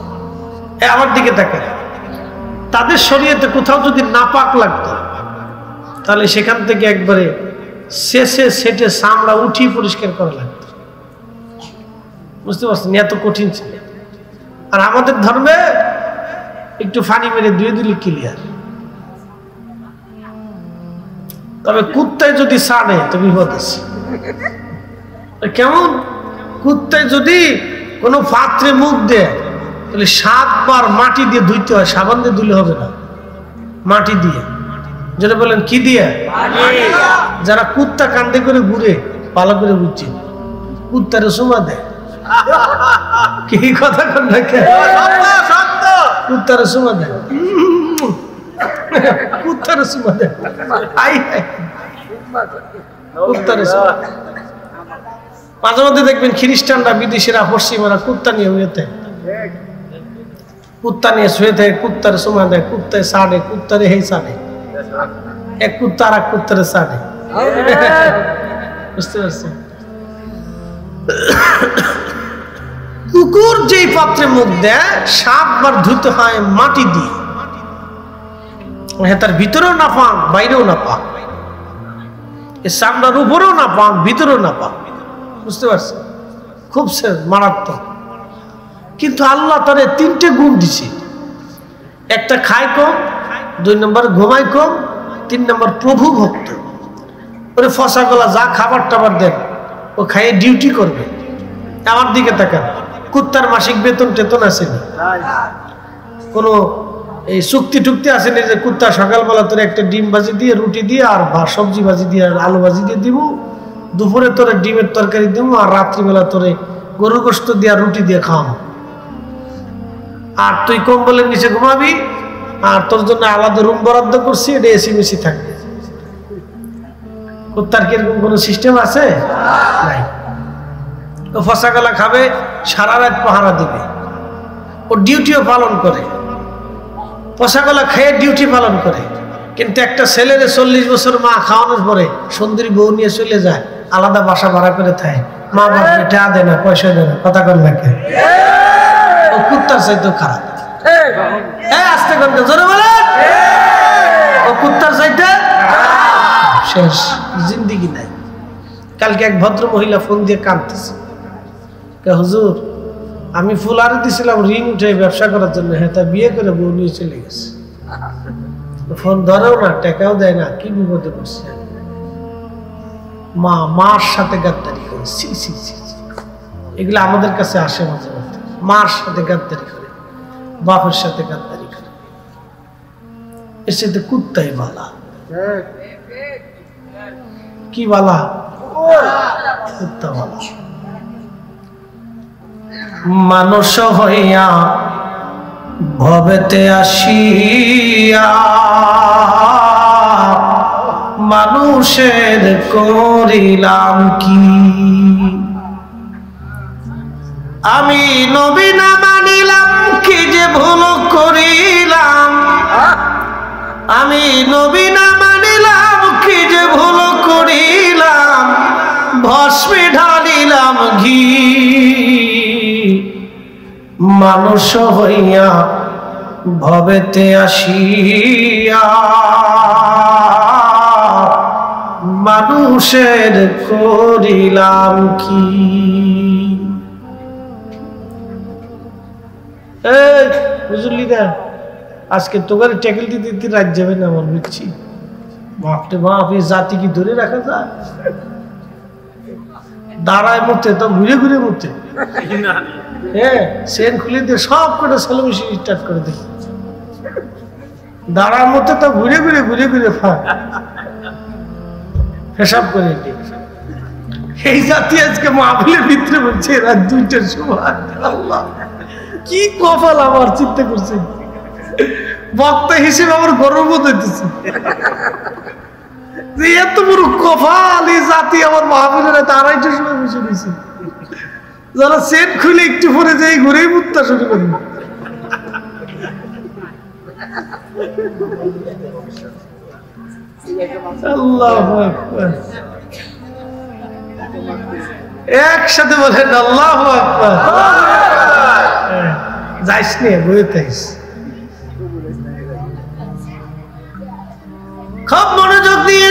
আমার দিকে দেখেন, তাদের শরীয়তে কোথাও যদি নাপাক লাগতো তাহলে সেখান থেকে একবারে শেষে সেটে চামড়া উঠিয়ে পরিষ্কার করা লাগতো। বুঝতে পারছেন, এত কঠিন ছিল। আর আমাদের ধর্মে একটু ফানি মেরে ধুয়ে দিলে ক্লিয়ার। তবে কুত্তায় যদি সাড়ে তো বিপদ আছে। কেমন? কুত্তায় যদি কোনো পাত্রে মুখ দেয় তাহলে 7 বার মাটি দিয়ে ধুইতে হয়, সাবান দিয়ে ধুলে হবে না, মাটি দিয়ে। যেটা বলেন কি দিয়ে? যারা কুত্তা কান্দে করে ঘুরে ভালো করে বুঝছে, কুত্তারে সুমা দেয়, কি কথা কন না? কুত্তারে সুমা দেয়, কুত্তারে সুমা দেয়, কুত্তারে সুমা। মাঝে মধ্যে দেখবেন খ্রিস্টানরা, বিদেশিরা, পশ্চিমারা কুত্তা নিয়ে হয়েতে, কুত্তা নিয়ে শুয়ে থাকে, কুত্তারে সুমা দেয়, কুত্তায় সাড়ে, কুত্তারে হেই সাড়ে, এক কুত্তা আর এক কুত্তারে সাড়ে। বুঝতে পারছেন? কুকুর যেই পাত্রে মুখ দেয় 7 বার ধুতে হয় মাটি দিয়ে। তার ভিতরেও না পাক, বাইরেও না পাক, সামনার উপরেও না পাক, ভিতরেও না পাক। বুঝতে পারছেন? খুব মারাত্মক। কিন্তু আল্লাহ তারে 3টে গুণ দিছে। একটা খায় কম, 2 নম্বর ঘুমায় কম, 3 নম্বর প্রভু ভক্ত। ওরে ফসা গলা যা খাবার টাবার দেন ও খাইয়ে ডিউটি করবে। আমার দিকে তাকান, কুত্তার মাসিক বেতন টেতন আসেনি, কোনো এই চুক্তি টুক্তি আসেনি যে কুত্তা সকালবেলা তোরে একটা ডিম ভাজি দিয়ে রুটি দিয়ে আর সবজি ভাজি দিয়ে আর আলু ভাজি দিয়ে দিব, দুপুরে তোরে ডিমের তরকারি দিব, আর রাত্রিবেলা তোরে গরুর গোশত দিয়ে আর রুটি দিয়ে খাওয়াবো, আর তুই কম্বলের নিচে ঘুমাবি, আর তোর জন্য আলাদা রুম বরাদ্দ করছি, এটা এসি মেসি থাকবে। কুত্তার কিরকম কোনো সিস্টেম আছে? নাই। ও ফসা গলা খাবে, সারা রাত পাহারা দিবে, ও ডিউটিও পালন করে, ফসা গলা খেয়ে ডিউটি পালন করে। কিন্তু একটা ছেলের 40 বছর মা খাওয়ানোর পরে সুন্দরী বউ নিয়ে চলে যায়, আলাদা বাসা ভাড়া করে থাকে, মা বাবা টাকা দেয় না, পয়সা দেয় না, কথা কর না কে? ও কুত্তার চাইতে খারাপ। আস্তে করতে জোরে বলে, ও কুত্তার চাইতে শেষ, জিন্দিগি নাই। কালকে এক ভদ্র মহিলা ফোন দিয়ে কাঁদতেছে, হুজুর আমি ফুলারে দিছিলাম ঋণ উঠে ব্যবসা করার জন্য, হ্যাঁ তা বিয়ে করে বউ নিয়ে চলে গেছে, ফোন ধরেও না, টাকাও দেয় না, কি বিপদে পড়ছে। মার সাথে গাদ্দারি করে, এগুলো আমাদের কাছে আসে মাঝে মধ্যে। মার সাথে গাদ্দারি করে, বাপের সাথে গাদ্দারি করে, এর সাথে কুত্তাই বালা। কি বালা? কুত্তা বালা। মানুষ হইয়া ভবেতে আসিয়া মানুষের করিলাম কি? আমি নবী না মানিলাম, কি যে ভুল করিলাম। আমি নবী না মানিলাম, কি যে ভুল করিলাম। ভস্মে ঢালিলাম ঘি, মানুষ হইয়া ভবেতে আসিয়া মানুষের করিলাম কি? এই বুঝলি না, আজকে তোকে টেকেল দিতে রাত যাবে না আমার, বুঝছি। বাপরে বাপ, এই জাতি কি ধরে রাখা যায়? দাঁড়ায় মতে তো ঘুরে ঘুরে মতে, হ্যাঁ সেন খুলে দিয়ে সব করে সালমিশি স্টার্ট করে দেখি, দাঁড়ার মতে তো ঘুরে ঘুরে ঘুরে ঘুরে হিসাব করে। এই জাতি আজকে মাহফিলের ভিতরে বলছে রাত 2টার সময়। আল্লাহ কি কপাল আমার, চিন্তা করছে বক্তা হিসেবে আমার গর্ববোধ হইতেছে, এত বড় কপাল এই জাতি আমার মাহফিলের রাত 2:30টার সময় বসে দিয়েছে। যারা সেট খুলে একটু পরে যাই ঘুরেই মুত্তা শুরু করি। আল্লাহু আকবার, একসাথে বলেন আল্লাহু আকবার। যাইস নে, বই থাইস, খুব মনোযোগ দিয়ে।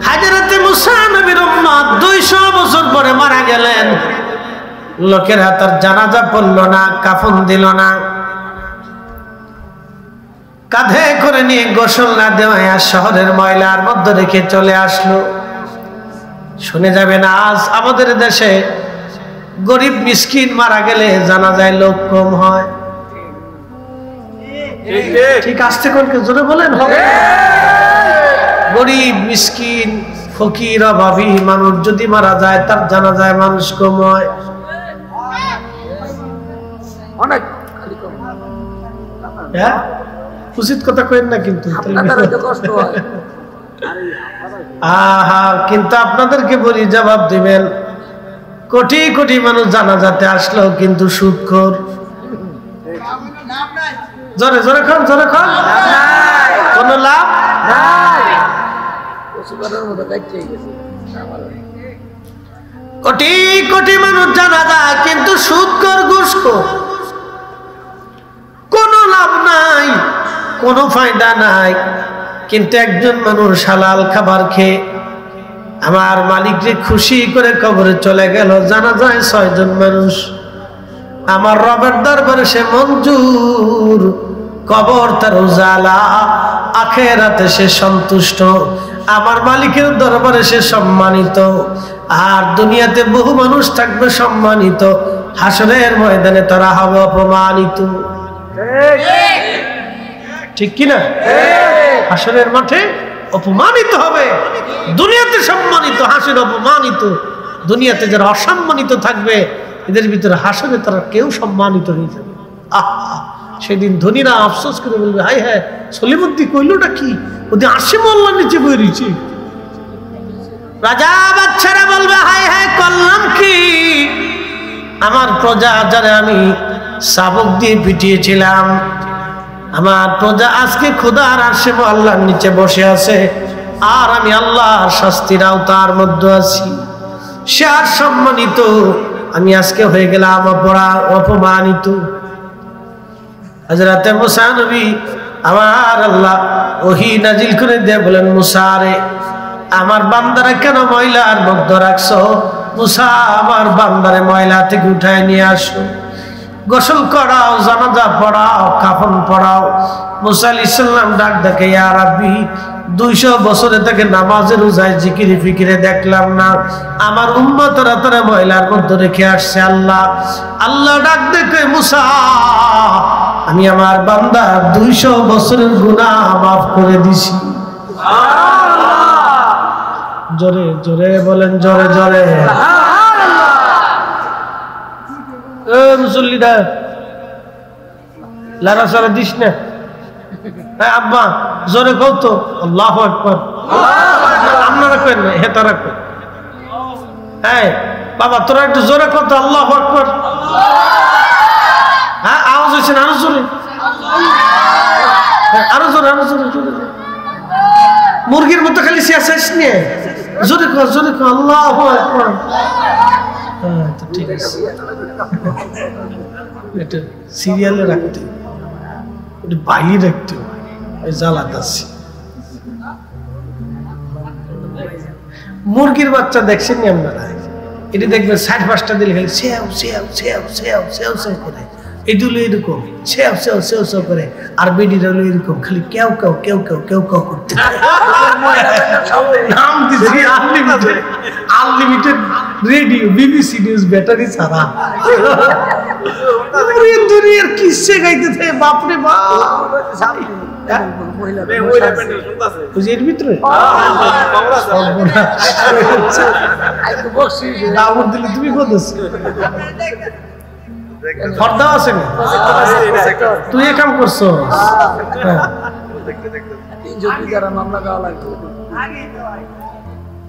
হাজরতে মুসা নবীর উম্মত 200 বছর পরে মারা গেলেন, লোকের হাতের জানাজা পড়ল না, কাফন দিল না, কাঁধে করে নিয়ে গোসল না দেওয়া শহরের ময়লার মধ্যে রেখে চলে আসলো। শুনে যাবেন আজ আমাদের দেশে গরিব মিসকিন মারা গেলে জানাজায় লোক কম হয়। ঠিক আসতে কোনকে জোরে বলেন হবে। গরিব মিসকিন ফকির অভাবী মানুষ যদি মারা যায় তার জানাজায় মানুষ কম হয়, অনেক উচিত কথা কইেন না, কিন্তু আহা, কিন্তু আপনাদেরকে বলি জবাব দিবেন। কোটি কোটি মানুষ জানাজাতে আসলো কিন্তু সুদখোর। জোরে জোরে খান, জোরে খান, কোন লাভ নাই। কোটি কোটি মানুষ জানাজা কিন্তু সুদখোর ঘুষখোর, কোনো লাভ নাই, কোনো ফায়দা নাই। কিন্তু একজন মানুষ হালাল খাবার খেয়ে আমার মালিককে খুশি করে কবরে চলে গেল, জানা যায় 6 জন মানুষ। আমার রবের দরবারে সে মঞ্জুর, কবর তার উজালা, আখিরাতে সে সন্তুষ্ট। আমার মালিকের দরবারে সে সম্মানিত, আর দুনিয়াতে বহু মানুষ থাকবে সম্মানিত, হাসরের ময়দানে তারা হবে অপমানিত। ঠিক কিনা? হাসরের মাঠে অপমানিত হবে। দুনিয়াতে সম্মানিত, হাসরে অপমানিত। দুনিয়াতে যারা অসম্মানিত থাকবে এদের ভিতরে হাসরে তারা কেউ সম্মানিত হয়ে যাবে। সেদিন ধনীরা আফসোস করে বলবে, হাই হ্যাঁ সলিমুদ্দি কইলটা কি, ওদের আসে মোল্লার নিচে বই রয়েছে। রাজা বাচ্চারা বলবে, হাই হাই করলাম কি, আমার প্রজা যারা আমি শাবক দিয়ে পিটিয়েছিলাম, আমার প্রজা আজকে খোদার আসে আল্লাহর নিচে বসে আছে, আর আমি আল্লাহর শাস্তির আওতার মধ্যে আছি। সে আর সম্মানিত, আমি আজকে হয়ে গেলাম অপমানিত। হযরত মুসা নবী আমার আল্লাহ ওহী নাজিল করে দিয়ে বলেন, মুসা রে আমার বান্দারে কেন ময়লার মধ্যে রাখছো? মুসা আমার বান্দারে ময়লা থেকে উঠায় নিয়ে আসো, গোসল করাও, জানাজা পড়াও, কাফন পড়াও। মুসা আলাইহিস সালাম ডাক দেখে, ইয়া রাব্বি 200 বছরে তাকে নামাজে রোজায় জিকিরে ফিকিরে দেখলাম না, আমার উম্মতরা তারা ময়লার মধ্যে রেখে আসছে। আল্লাহ আল্লাহ ডাক দেখে, মুসা আমি আমার বান্দা 200 বছরের গুনাহ মাফ করে দিছি। জোরে জোরে বলেন, জোরে জোরে। মুসল্লিরা লাড়াচাড়া দিস না। হ্যাঁ আব্বা জোরে কও তো, আল্লাহু আকবার। আপনারা কেন হে তারা কই? হ্যাঁ বাবা তোরা একটু জোরে কও তো, আল্লাহু আকবার। হ্যাঁ আওয়াজ হচ্ছে না, আরো জোরে, আরো জোরে, আরো জোরে, জোরে। মুরগির মতো খালি শেষ নিয়ে জোরে কর, জোরে কর, আল্লাহু আকবার। হ্যাঁ তো ঠিক আছে, এটা সিরিয়ালে রাখতে, এটা বাইরে রাখতে জ্বালাতাছি। মুরগির বাচ্চা দেখছেন নি আপনারা? এটি দেখবেন 60-5টা দিলে খালি সেও সেও সেও সেও সেও সেও করে, এটি হলো এরকম সেও সেও সেও সেও করে, আর বেডিটা হলো এরকম খালি কেউ কেউ কেউ কেউ কেউ কেউ করতে। নাম দিচ্ছি unlimited, unlimited radio, BBC news battery ছাড়া। দুনিয়ার কিসে গাইতে থাকে বাপরে বাপ। এর ভিতরে দিলে তুমি বলতেছ ফর্দা আছে না, তুই এ কাম করছো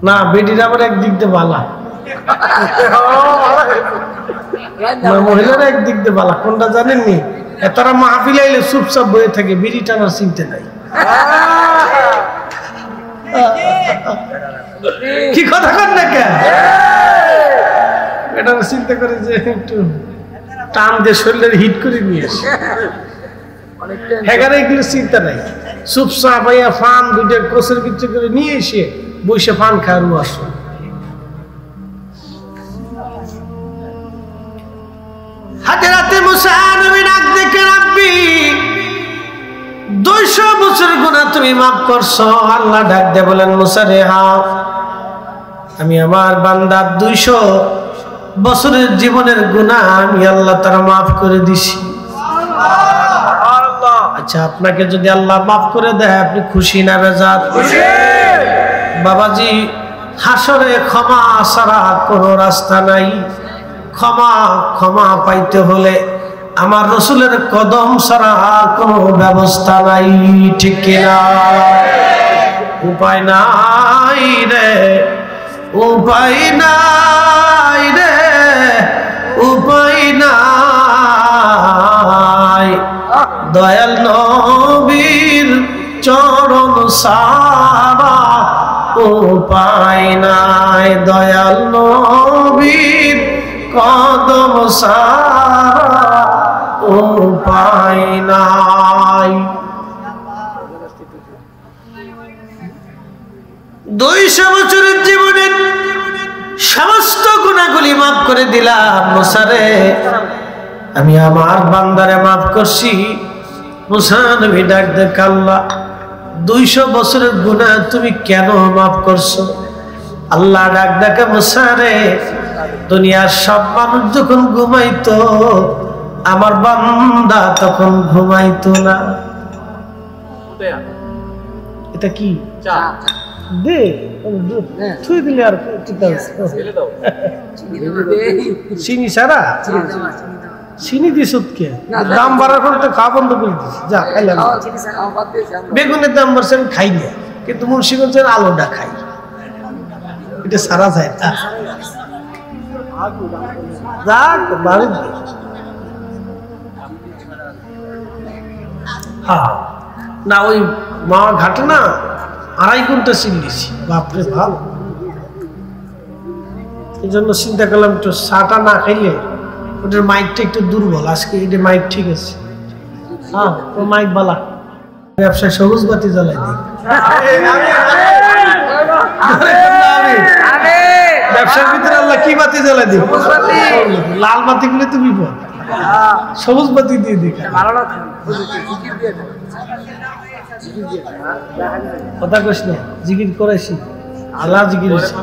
না? বেটির আবার একদিক দিয়ে বালা, মহিলারা একদিক দিয়ে বালা, কোনটা জানেননি? তারা মাহফিল আইলে চুপচাপ বয়ে থাকে, বিড়ি টানার চিনতে নাই। কি কথা কর না কেন? এটা চিন্তা করে যে একটু টান দিয়ে শরীরের হিট করে নিয়ে আসে, হেগারে এগুলো চিন্তা নাই। চুপচাপ ভাইয়া ফান দুইটা কোষের ভিতরে করে নিয়ে এসে বসে ফান খাওয়ার আসো। হাতে রাতে মুসা নবী ডাক দেখে, রাব্বি 200 বছরের গুনাহ তুমি মাফ করছো। আল্লাহ ডাক দিয়ে বলেন, মুসা রে হ্যাঁ আমি আমার বান্দার 200 বছরের জীবনের গুনাহ আমি আল্লাহ তারা মাফ করে দিছি। আচ্ছা আপনাকে যদি আল্লাহ মাফ করে দেয় আপনি খুশি না বেজার? বাবাজি হাসরে ক্ষমা ছাড়া কোনো রাস্তা নাই। ক্ষমা ক্ষমা পাইতে হলে আমার রসুলের কদম ছাড়া আর কোনো ব্যবস্থা নাই, ঠিক কিনা? উপায় নাই রে, উপায় নাই রে, উপায় নাই। দয়াল নবীর চরণ সারা উপায় নাই, দয়াল নবীর কদম সারা উপায় নাই। 200 বছরের জীবনের সমস্ত গুনাহগুলি মাফ করে দিলাম মুসা রে, আমি আমার বান্দারে মাফ করছি। মুসা নবী ডাক দেখ, আল্লাহ 200 বছরের গুনাহ তুমি কেন মাফ করছো? আল্লাহ ডাক ডাকে মুসা রে, দুনিয়ার সব মানুষ যখন ঘুমাইতো আমার বান্দা তখন ঘুমাইতো না। এটা কি দে থুই দিলে আর চিনি সারা চিনি দিস কে দাম বাড়ার পর তো খাওয়া বন্ধ করে দিস। যা খাইলাম, বেগুনের দাম বাড়ছে আমি খাই না, কিন্তু মুন্সিগঞ্জের আলোটা খাই, এটা সারা যায় না। হ্যাঁ না, ওই মা ঘাটে না 2.5 ঘন্টা চিল্লিছি, বাপরে বাপ। এই জন্য চিন্তা করলাম একটু চাটা না খাইলে ওটার মাইকটা একটু দুর্বল, আজকে এটা মাইক ঠিক আছে। হ্যাঁ ও মাইক বালা, ব্যবসায় সবুজ বাতি জ্বালাই দিই। ব্যবসার ভিতরে আল্লাহ কি বাতি জ্বালাই দিই? লাল বাতি গুলো তুমি বল, সবুজ বাতি দিয়ে দিই। কথা কইস না, জিকির করাইছি, আল্লাহ জিকির হইছে।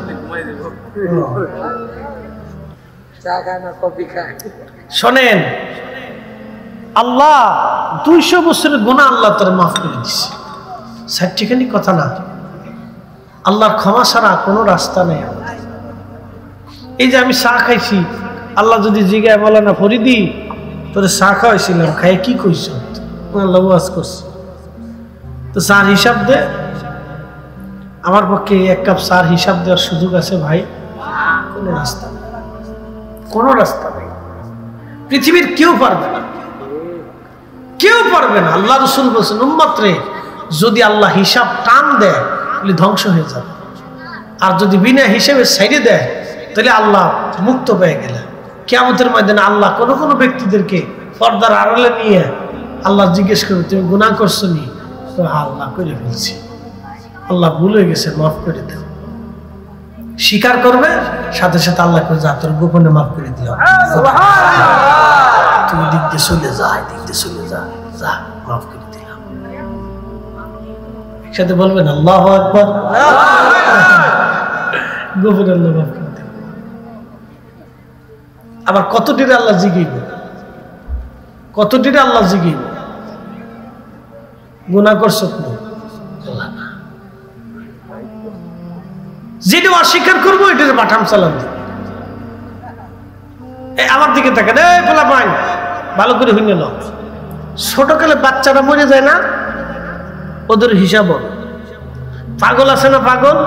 শোনেন, আল্লাহ 200 বছরের গুনাহ আল্লাহ তার মাফ করে দিছে। সাইট্রিখানি কথা না, আল্লাহর ক্ষমা ছাড়া কোনো রাস্তা নেই। এই যে আমি চা খাইছি, আল্লাহ যদি জিগায় বলে না ফরিদি তোরে চা খাওয়াইছিলাম, খাই কি কইছ? আল্লাহ ওয়াজ করছে, তো চার হিসাব দে। আমার পক্ষে 1 কাপ চার হিসাব দেওয়ার সুযোগ আছে ভাই? কোনো রাস্তা নেই, কোনো রাস্তা নেই। পৃথিবীর কেউ পারবে না, কেউ পারবে না। আল্লাহ রাসূল বলেছেন উম্মত রে, যদি আল্লাহ হিসাব টান দেয় তাহলে ধ্বংস হয়ে যাবে, আর যদি বিনা হিসেবে ছাইড়ে দেয় তাহলে আল্লাহ মুক্ত পেয়ে গেলে। কিয়ামতের ময়দানে আল্লাহ কোনো কোনো ব্যক্তিদেরকে পর্দার আড়ালে নিয়ে আল্লাহ জিজ্ঞেস করবে তুমি গুনাহ করছো নি? তো আল্লাহ করে ফেলছি, আল্লাহ ভুল হয়ে গেছে, মাফ করে দাও। স্বীকার করবে, সাথে সাথে আল্লাহ করে যা তোর গোপনে মাফ করে দিলাম, তুই দিক দিয়ে চলে যা, দিক দিয়ে চলে যা, যা মাফ করে দিলাম। একসাথে বলবেন আল্লাহু আকবার। গোপনে আল্লাহ মাফ করে দিলাম। আবার কতটির আল্লাহ জিগাইব, কতটির আল্লাহ জিগাইব গুনাহ করছো না, যেটা অস্বীকার করবো এটার বাটাম চালান দিব। আমার দিকে তাকান, এই পোলা পাই ভালো করে হইনে ল। ছোটকালে বাচ্চারা মরে যায় না, ওদের হিসাব পাগল আছে না, পাগল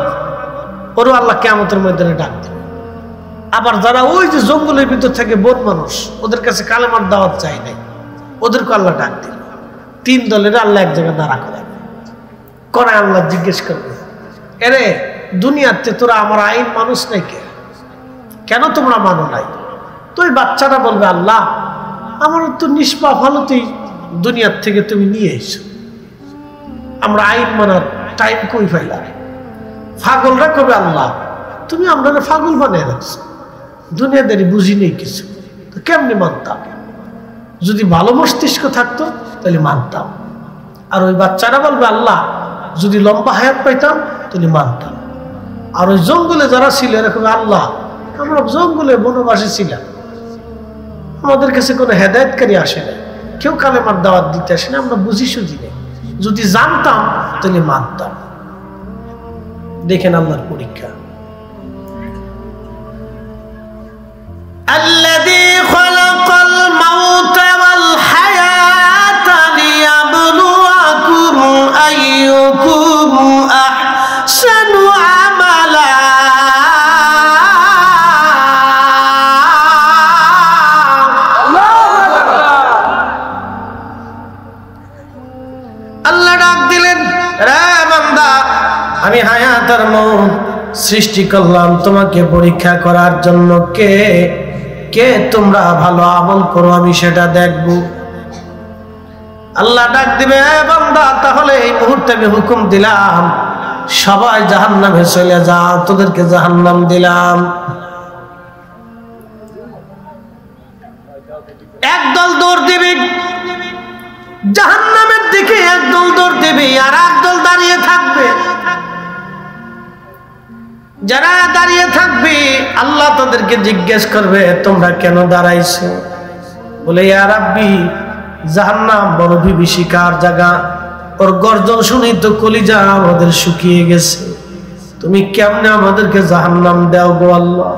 ওরও আল্লাহ কিয়ামতের ময়দানে ডাক দেবে। আবার যারা ওই যে জঙ্গলের ভিতর থেকে বন মানুষ, ওদের কাছে কালেমার দাওয়াত চাই নাই, ওদেরকে আল্লাহ ডাক দিল। 3 দলের আল্লাহ এক জায়গায় দাঁড়া করে আল্লাহ জিজ্ঞেস করবে, এরে দুনিয়াতে তোরা আমার আইন মানুষ নাই কেন তোমরা মানো নাই? তো ওই বাচ্চারা বলবে আল্লাহ আমার তো নিষ্পাপ হালতেই দুনিয়ার থেকে তুমি নিয়ে এসো, আমরা আইন মানার টাইম কই পাইলাম। পাগলরা কবে আল্লাহ তুমি আমরা পাগল বানিয়ে রাখছো, দুনিয়াদারি বুঝি নেই কিছু, তো কেমনি মানতাম? যদি ভালো মস্তিষ্ক থাকতো তাহলে মানতাম। আর ওই বাচ্চারা বলবে আল্লাহ যদি লম্বা হায়াত পাইতাম তাহলে মানতাম। আর ওই জঙ্গলে যারা ছিল এরকম আল্লাহ আমরা জঙ্গলে বনবাসী ছিলাম, আমাদের কাছে কোনো হেদায়েতকারী আসে না, কেউ কালেমার দাওয়াত দিতে আসে না, আমরা বুঝি সুঝি নেই, যদি জানতাম তাহলে মানতাম। দেখেন আল্লাহর পরীক্ষা। الذي خلق الموت والحياة ليبلوكم أيكم أحسن عملا আল্লাহ ডাক দিলেন, রে বান্দা আমি হায়াত আর মউত সৃষ্টি করলাম তোমাকে পরীক্ষা করার জন্য। কে তোমরা ভালো আমল করো আমি সেটা দেখব। আল্লাহ ডাক দিবে, বান্দা তাহলে এই মুহূর্তে আমি হুকুম দিলাম সবাই জাহান্নামে চলে যা, তোদেরকে জাহান্নাম দিলাম। একদল দৌড় দিবি জাহান্নামের দিকে একদল দৌড় দেবে আর একদল দাঁড়িয়ে থাকবে। যারা দাঁড়িয়ে থাকবে আল্লাহ তাদেরকে জিজ্ঞেস করবে তোমরা কেন দাঁড়াইছো? বলে ইয়া রাব্বি জাহান্নাম বড় বিভীষিকার জায়গা, ওর গর্জন শুনেই তো কলিজা আমাদের শুকিয়ে গেছে, তুমি কেমনে আমাদেরকে জাহান্নাম দাও গো আল্লাহ?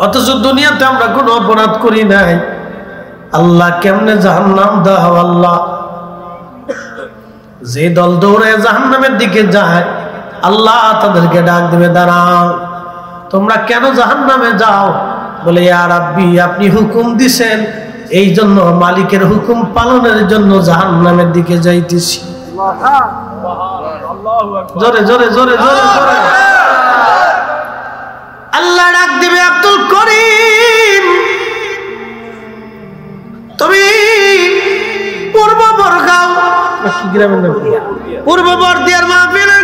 অথচ দুনিয়াতে আমরা কোনো অপরাধ করি নাই, আল্লাহ কেমনে জাহান্নাম দাও আল্লাহ? যে দল দৌড়ে জাহান্নামের দিকে যায় আল্লাহ তাদেরকে ডাক দেবে দাঁড়াও, তোমরা কেন জাহান্নামে যাও? বলে ইয়া রাব্বি আপনি হুকুম দিছেন, এই জন্য মালিকের হুকুম পালনের জন্য জাহান্নামের দিকে যাইতেছি। জোরে জোরে জোরে জোরে জোরে আল্লাহ ডাক দিবে আব্দুল করিম তুমি পূর্ব বরগাঁও কি গ্রামের নাম? পূর্ব বর্দিয়ার মাহফিলে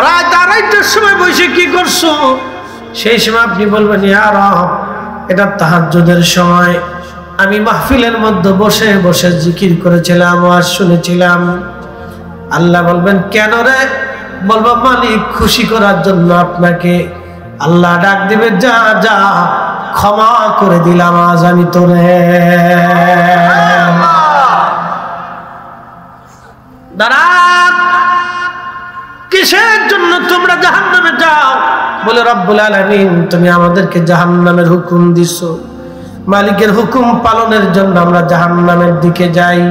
রাত 2:30টার সময় বসে কি করছো? সেই সময় আপনি বলবেন ইয়া রব এটা তাহাজ্জুদের সময়, আমি মাহফিলের মধ্যে বসে বসে জিকির করেছিলাম, ওয়াজ শুনেছিলাম। আল্লাহ বলবেন কেন রে? বলবো মালিক খুশি করার জন্য আপনাকে। আল্লাহ ডাক দিবে যা যা ক্ষমা করে দিলাম আজ আমি তোরে। দাঁড়া, কিসের জন্য তোমরা জাহান্নামে যাও? বলে রব্বুল আলামিন তুমি আমাদেরকে জাহান্নামের হুকুম দিছো, মালিকের হুকুম পালনের জন্য আমরা জাহান্নামের দিকে যাই।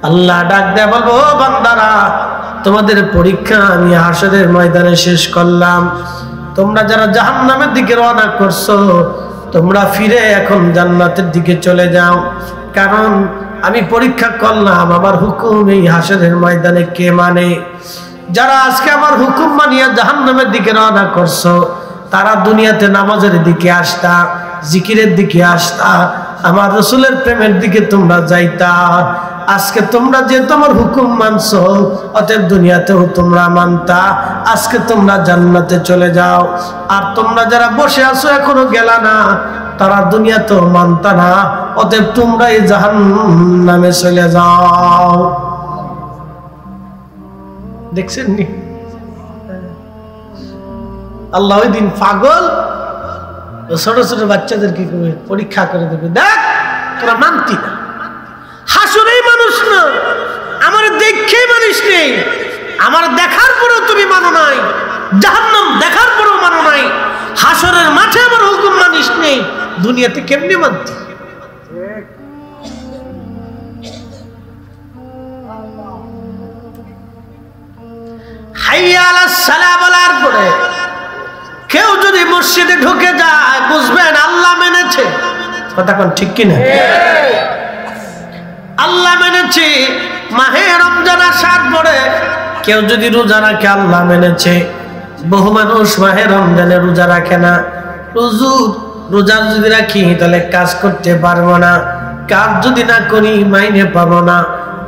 আল্লাহ ডাক দেয়া বলবো বান্দারা তোমাদের পরীক্ষা আমি হাসরের ময়দানে শেষ করলাম, তোমরা যারা জাহান্নামের দিকে রওনা করছো তোমরা ফিরে এখন জান্নাতের দিকে চলে যাও, কারণ আমি পরীক্ষা করলাম আমার হুকুম এই হাসরের ময়দানে কে মানে। যারা আজকে আমার হুকুম মানিয়া জাহান্নামের দিকে রওনা করছো তারা দুনিয়াতে নামাজের দিকে আসতা, জিকিরের দিকে আসতা, আমার রাসূলের প্রেমের দিকে তোমরা যাইতা। আজকে তোমরা যে তোমার হুকুম মানছো অতএব দুনিয়াতেও তোমরা মানতা, আজকে তোমরা জান্নাতে চলে যাও। আর তোমরা যারা বসে আছো এখনো গেলা না তারা দুনিয়াতেও মানতা না, অতএব তোমরা এই জাহান্নামে চলে যাও। দেখছেন নি আল্লাহ ওই দিন পাগল ছোট ছোট বাচ্চাদেরকে পরীক্ষা করে দেবে, দেখ তোরা মানতি না, হাসুরেই মানুষ না, আমার দেখেই মানুষ নেই, আমার দেখার পরেও তুমি মানো নাই, জাহান্নাম দেখার পরেও মানো নাই, হাসরের মাঠে আমার হুকুম মানিস নেই, দুনিয়াতে কেমনে মানতি? হাইয়া আলাস সালাহ বলার পরে কেউ যদি মসজিদে ঢুকে যায় বুঝবেন আল্লাহ মেনেছে। কথা কোন ঠিক কিনা? আল্লাহ মেনেছে। মাহে রমজান আসার পরে কেউ যদি রোজা রাখে আল্লাহ মেনেছে। বহু মানুষ মাহে রমজানে রোজা রাখে না, রোজা যদি রাখি তাহলে কাজ করতে পারবো না, কাজ যদি না করি মাইনে পাবো না,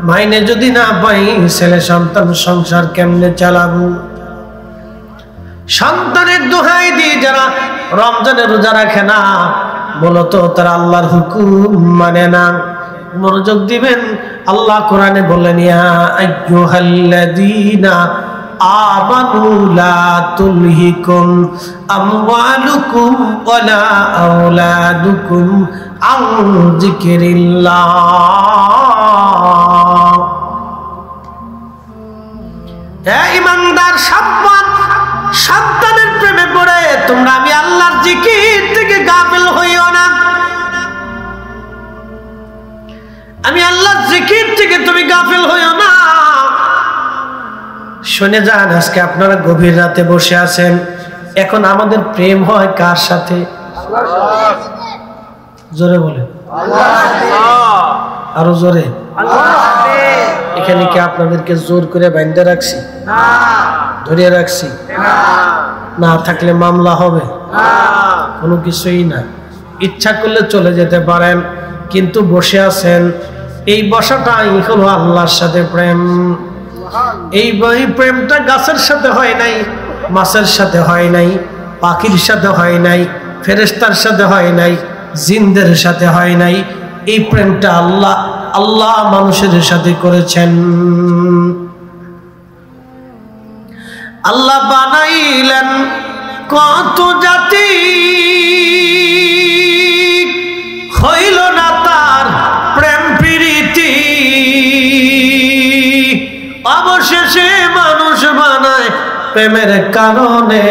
মাইনে যদি না পাই ছেলে সন্তান সংসার কেমনে চালাবো। সন্তানের দোহাই দিয়ে যারা রমজানে রোজা রাখে না মূলত তারা আল্লাহর হুকুম মানে না। মনোযোগ দিবেন, আল্লাহ কোরআনে বললেন ইয়া আইয়ুহাল্লাযীনা আমানু লা তুলহিকুম আমওয়ালুকুম ওয়ালা আওলাদুকুম আন যিকরিল্লাহ। হে ঈমানদার সন্তানের প্রেমে পড়ে তোমরা আমি আল্লাহর জিকির থেকে গাফিল হইও না। আমি আল্লাহর জিকির থেকে তুমি গাফিল হইও না। শুনে যান, আজকে আপনারা গভীর রাতে বসে আছেন, এখন আমাদের প্রেম হয় কার সাথে? জোরে বলেন, আরো জোরে। এখানে কি আপনাদেরকে জোর করে বাইন্ধে রাখছি? ধরে রাখছি? না থাকলে মামলা হবে? কোনো কিছুই না। ইচ্ছা করলে চলে যেতে পারেন, কিন্তু বসে আছেন, এই বসাটাই হলো আল্লাহর সাথে প্রেম। এই প্রেমটা গাছের সাথে হয় নাই, মাছের সাথে হয় নাই, পাখির সাথে হয় নাই, ফেরেশতার সাথে হয় নাই, জিনদের সাথে হয় নাই। এই প্রেমটা আল্লাহ আল্লাহ মানুষের সাথে করেছেন। আল্লাহ বানাইলেন কত জাতি, হইল না তার প্রেম প্রীতি, অবশেষে মানুষ বানায় প্রেমের কারণে,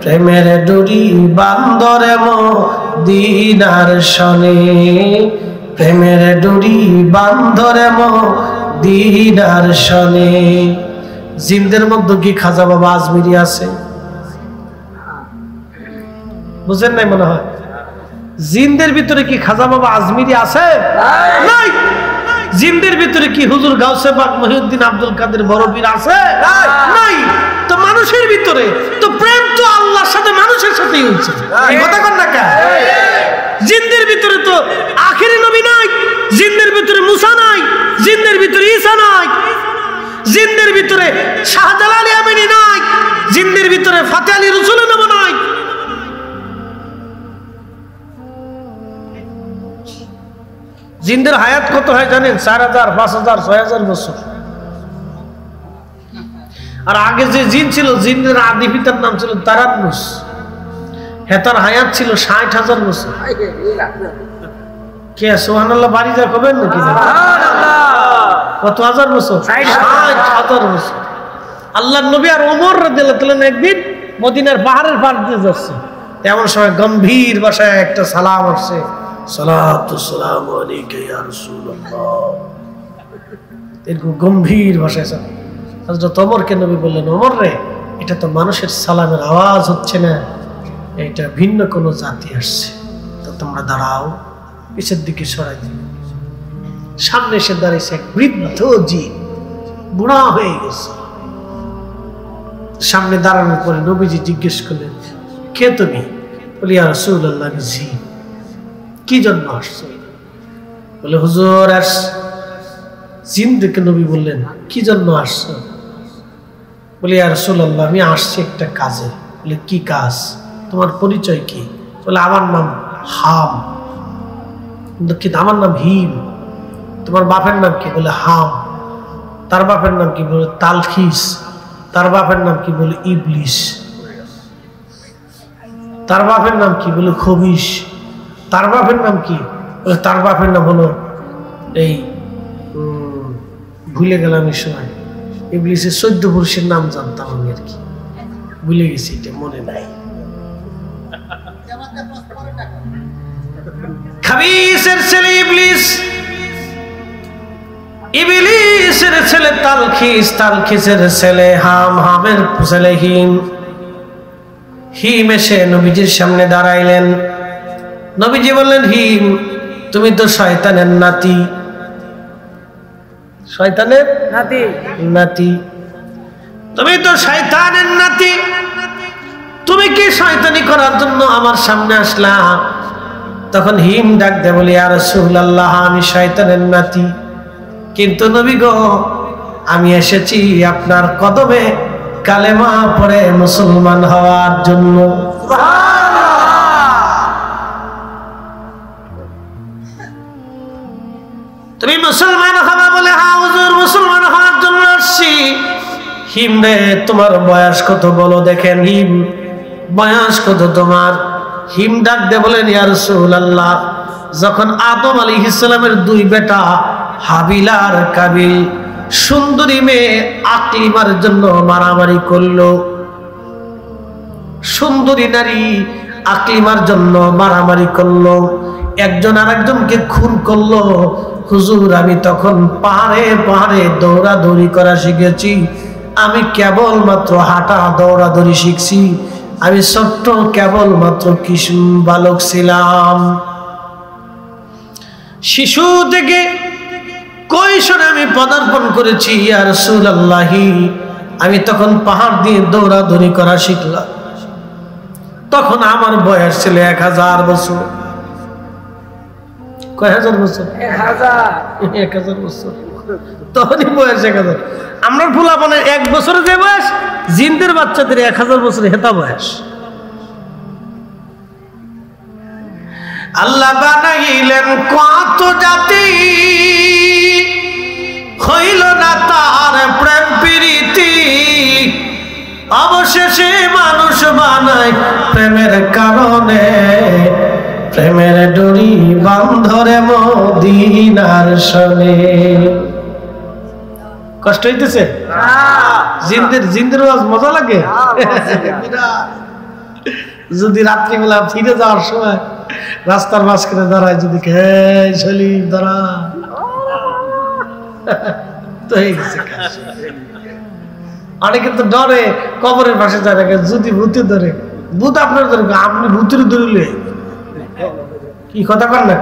প্রেমের ডুরি বান্দরে মদিনার শনে, প্রেমের ডুরি বান্দরে মদিনার শনে। জিনদের মধ্যে কি খাজা বাবা আজমিরি আছে? বুঝেন নাই মনে হয়? জিনদের ভিতরে কি খাজা বাবা আজমিরি আছে? নাই। জিনদের ভিতরে কি হুজুর গাউসে পাক মহিউদ্দিন আব্দুল কাদের বড় পীর আছে? নাই। তো মানুষের ভিতরে তো প্রেম তো আল্লাহর সাথে মানুষের সাথেই হচ্ছে, এই কথা কন না কেন? জিনদের ভিতরে তো আখেরি নবী নাই, জিনদের ভিতরে মুসা নাই, জিনদের ভিতরে ঈসা নাই, জিনদের ভিতরে শাহজালাল ইয়ামানি নাই, জিনদের ভিতরে ফাতে আলী রসুলের নাম নাই। জিনদের হায়াত কত হয় জানেন? 4000, 5000, 6000 বছর। আর আগে যে জিন ছিল, জিনের আদি পিতার নাম ছিল তারান্নুস, হেতার হায়াত ছিল 60,000 বছর। কে সুবহানাল্লাহ বাড়ি যা কবেন নাকি? কত হাজার বছর? 60,000 বছর। আল্লাহর নবী আর ওমর রাদিয়াল্লাহু তাআলা একদিন মদিনার পাহাড়ের পাড় দিয়ে যাচ্ছে, তেমন সময় গম্ভীর ভাষায় একটা সালাম আসছে, সালাতু সালামু আলাইকা ইয়া রাসূলুল্লাহ। এরকম গম্ভীর ভাষায় হযরত ওমরকে নবী বললেন, ওমর রে, এটা তো মানুষের সালামের আওয়াজ হচ্ছে না, এটা ভিন্ন কোনো জাতি আসছে, তো তোমরা দাঁড়াও, পিছের দিকে সরাই দিল। সামনে এসে দাঁড়িয়েছে এক বৃদ্ধ জিন, বুড়া হয়ে গেছে। সামনে দাঁড়ানোর পরে নবীজি জিজ্ঞেস করলেন, কে তুমি? বলি, ইয়া রাসূলুল্লাহ, আমি জিন। কি জন্য আসছো? বলে, হুজুর আস। জিন দেখে নবী বললেন, কি জন্য আসছো? বলি, ইয়া রাসূলুল্লাহ, আমি আসছি একটা কাজে। বলে, কি কাজ? তোমার পরিচয় কি? বলে, আমার নাম হাম। কিন্তু আমার নাম হিম। তোমার বাপের নাম কি? বলে, হাম। তার বাপের নাম কি? বলে, তালখিস। তার বাপের নাম কি? বলে, ইবলিস। তার বাপের নাম কি? বলে, খবিস। তার বাপের নাম কি? বলে, তার বাপের নাম হলো এই ভুলে গেলাম এই সময়। ইবলিসের 14 পুরুষের নাম জানতাম আমি, আর কি ভুলে গেছি, এটা মনে নাই। খাবিসের ছেলে ইবলিস, ইবলিসের ছেলে তালখিস, তালখিসের ছেলে হাম, হামের ছেলে হিম। হিম এসে নবীজির সামনে দাঁড়াইলেন। নবীজি বললেন, হিম, তুমি তো শয়তানের নাতি। শয়তানের নাতি, তুমি তো শয়তানের নাতি। তুমি কি শয়তানি করার জন্য আমার সামনে আসলা? তখন হিম ডাক দে বলি, ইয়া রাসূলুল্লাহ, আমি শয়তানের নাতি, কিন্তু নবী গো, আমি এসেছি আপনার কদমে কালেমা পড়ে মুসলমান হওয়ার জন্য। তুমি মুসলমান হবা? বলে, হ্যাঁ হুজুর, মুসলমান হওয়ার জন্য আসছি। হিম রে, তোমার বয়স কত বলো দেখেন। হিম, বয়স কত তোমার? হিম ডাক দে বলেন, ইয়া রাসূলুল্লাহ, যখন আদম আলাইহিস সালামের 2 বেটা হাবিল আর কাবিল সুন্দরী মেয়ে আকলিমার জন্য মারামারি করলো, সুন্দরী নারী আকলিমার জন্য মারামারি করলো, একজন আরেকজনকে খুন করলো। হুজুর, আমি তখন পাহাড়ে পাহাড়ে দৌড়াদৌড়ি করা শিখেছি। আমি কেবলমাত্র হাঁটা দৌড়াদৌড়ি শিখছি। আমি ছোট্ট কেবলমাত্র কিশোর বালক ছিলাম। শিশু থেকে কৈশোরে আমি পদার্পণ করেছি। ইয়া রাসূলুল্লাহ, আমি তখন পাহাড় দিয়ে দৌড়াদৌড়ি করা শিখলাম। তখন আমার বয়স ছিল 1000 বছর। কয় হাজার বছর? 1000 বছর। তখনই বয়স 1000। আমরা ফুলাপনের 1 বছরে যে বয়স, জিনদের বাচ্চাদের 1000 বছরে হেতা বয়স। আল্লাহ বানাইলেন কত জাতি, হইল না তার প্রেম প্রীতি, অবশেষে মানুষ বানায় প্রেমের কারণে, প্রেমের ডরি বান্ধরে মদিনার শনে। কষ্ট হইতেছে? জিন্দের ওয়াজ মজা লাগে। যদি রাত্রিবেলা ফিরে যাওয়ার সময় রাস্তার মাঝখানে দাঁড়ায়, যদি সলিম দাঁড়া, তো হয়ে গেছে। অনেকে তো ডরে কবরের পাশে যায়, যদি ভূতে ধরে, ভূত আপনার ধরে, আপনি ভূতের ধরলে কি কথা কর না,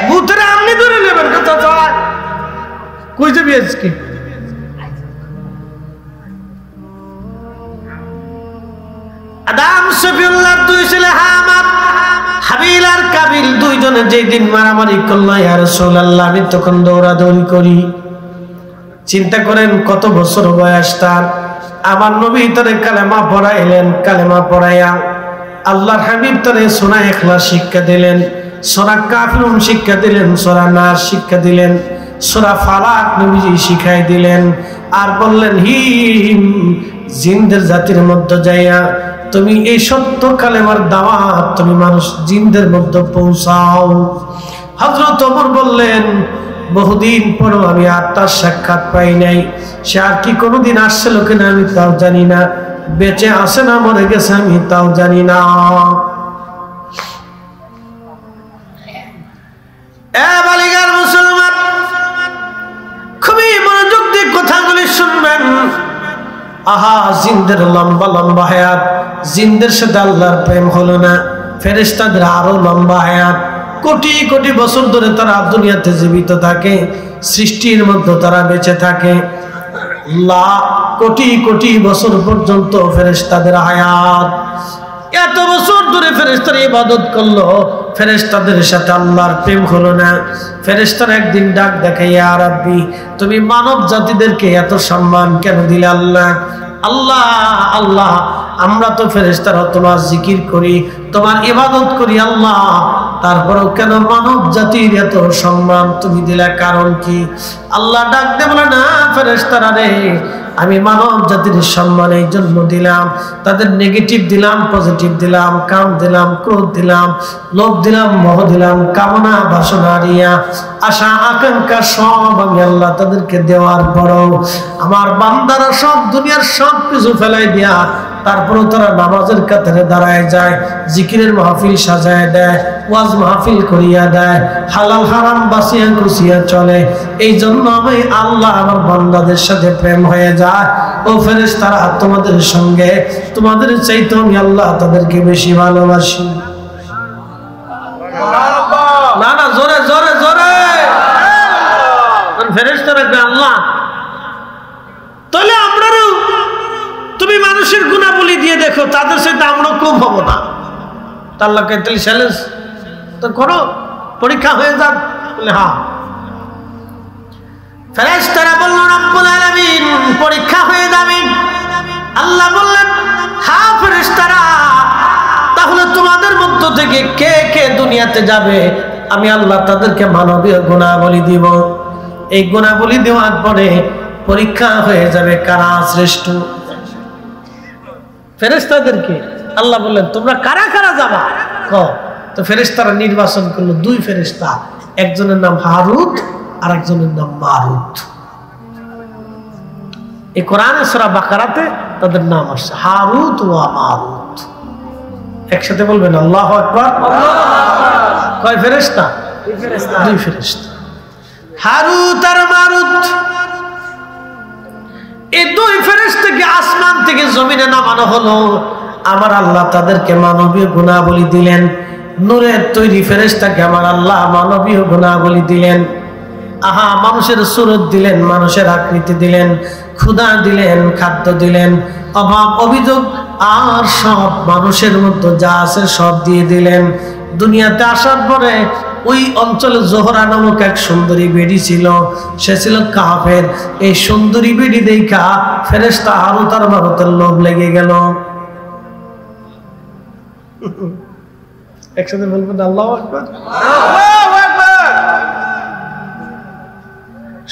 ভূতের আপনি ধরে নেবেন কথা কই যাবি আজকে? আদম সফিউল্লাহ দুই ছেলে হাবিল আর কাবিল দুইজনে যেদিন মারামারি করলো, ইয়া রাসূলুল্লাহ আমি তখন দৌড়াদৌড়ি করি। চিন্তা করেন কত বছর বয়স তার। আমার নবী তারে কালেমা পড়াইলেন, কালেমা পড়াইয়া আল্লাহর হাবিব তারে সূরা ইখলাস শিক্ষা দিলেন, সূরা কাফিরুন শিক্ষা দিলেন, সূরা নাস শিক্ষা দিলেন, সূরা ফালাক নবীজি শিখাই দিলেন। আর বললেন, হিম জিনদের জাতির মধ্যে যাইয়া তুমি এই সত্য কালেমার দাওয়াত তুমি মানুষ জিনদের মধ্যে পৌঁছাও। হযরত ওমর বললেন, বহুদিন পরও আমি আত্মার সাক্ষাৎ পাই নাই, সে আর কি কোনোদিন আসছে কিনা আমি তাও জানি না, বেঁচে আসে না মরে গেছে আমি তাও জানি না। বালিগার মুসলমান, খুবই মনোযোগ দিয়ে কথাগুলি শুনবেন। আহা, জিনদের লম্বা লম্বা হায়াত, জিনদের সাথে আল্লাহর প্রেম হলো না, ফেরেশতাদের আরো লম্বা হায়াত, কোটি কোটি বছর ধরে তারা দুনিয়াতে জীবিত থাকে, সৃষ্টির মধ্যে তারা বেঁচে থাকে, লাখ কোটি কোটি বছর পর্যন্ত ফেরেশতাদের হায়াত। এত বছর ধরে ফেরেশতারা ইবাদত করলো, ফেরেশতাদের সাথে আল্লাহর প্রেম হলো না। ফেরেশতারা একদিন ডাক দেখে, ইয়া রাব্বি তুমি মানব জাতিদেরকে এত সম্মান কেন দিলে আল্লাহ? আল্লাহ আল্লাহ আমরা তো ফেরেশতারা তোমার জিকির করি, তোমার ইবাদত করি আল্লাহ, তারপরেও কেন মানব জাতির এত সম্মান তুমি দিলে, কারণ কি? আল্লাহ ডাক দে বলে, না ফেরেশতারা রে, আমি মানব জাতির সম্মান এই জন্য দিলাম, তাদের নেগেটিভ দিলাম, পজিটিভ দিলাম, কাম দিলাম, ক্রোধ দিলাম, লোভ দিলাম, মোহ দিলাম, কামনা বাসনা রিয়া আশা আকাঙ্ক্ষা সব আমি আল্লাহ তাদেরকে দেওয়ার পরও আমার বান্দারা সব দুনিয়ার সব কিছু ফেলাই দিয়া তারপরেও তারা নামাজের কাতারে দাঁড়ায় যায়, জিকিরের মাহফিল সাজায় দেয়, ওয়াজ মাহফিল করিয়া দেয়, হালাল হারাম বাসিয়া খুশিয়া চলে। এই জন্য আমি আল্লাহ আমার বান্দাদের সাথে প্রেম হয়ে যায়। ও ফেরেশতারা তোমাদের সঙ্গে, তোমাদের চাইতে আমি আল্লাহ তাদেরকে বেশি ভালোবাসি। না না, জোরে জোরে জোরে ফেরেশতারা আল্লাহ। তাহলে আমরাও তুমি মানুষের গুণাবলী দিয়ে দেখো, তাদের সাথে আমরা কম হবো না। আল্লাহকে চ্যালেঞ্জ তো করো, পরীক্ষা হয়ে যাক। বলে হ্যাঁ। ফেরেশতারা বলল, রব্বুল আলামিন পরীক্ষা হয়ে যাবে। আল্লাহ বললেন, হ্যাঁ ফেরেশতারা, তাহলে তোমাদের মধ্য থেকে কে কে দুনিয়াতে যাবে, আমি আল্লাহ তাদেরকে মানবীয় গুণাবলী দিব। এই গুণাবলী দেওয়ার পরে পরীক্ষা হয়ে যাবে কারা শ্রেষ্ঠ। ফেরেশতাদেরকে আল্লাহ বললেন, তোমরা কারা কারা যাবা? তো ফেরেশতারা নির্বাচন করলো দুই ফেরেশতা, একজনের নাম হারুত আর একজনের নাম মারুত। এই কোরআনে সূরা বাকারাতে তাদের নাম আসছে হারুত ওয়া মারুত। একসাথে বলবেন আল্লাহু আকবার। কয় ফেরেশতা? দুই ফেরেশতা, হারুত আর মারুত। এই দুই ফেরেশতাকে আসমান থেকে জমিনে নামানো হলো। আমার আল্লাহ তাদেরকে মানবীয় গুণাবলী দিলেন। নূরের তৈরি ফেরেশতাকে আমার আল্লাহ মানবীয় গুণাবলী দিলেন। আহা, মানুষের সুরত দিলেন, মানুষের আকৃতি দিলেন, ক্ষুধা দিলেন, খাদ্য দিলেন, অভাব অভিযোগ আর সব মানুষের মধ্যে যা আছে সব দিয়ে দিলেন। দুনিয়াতে আসার পরে ওই অঞ্চলে জোহরা নামক এক সুন্দরী বেডি ছিল, সে ছিল কাফের। এই সুন্দরী বেডি দেখা ফেরেশতা হারুত আর মারুতের লোভ লেগে গেল। একসাথে বলবেন আল্লাহু আকবার।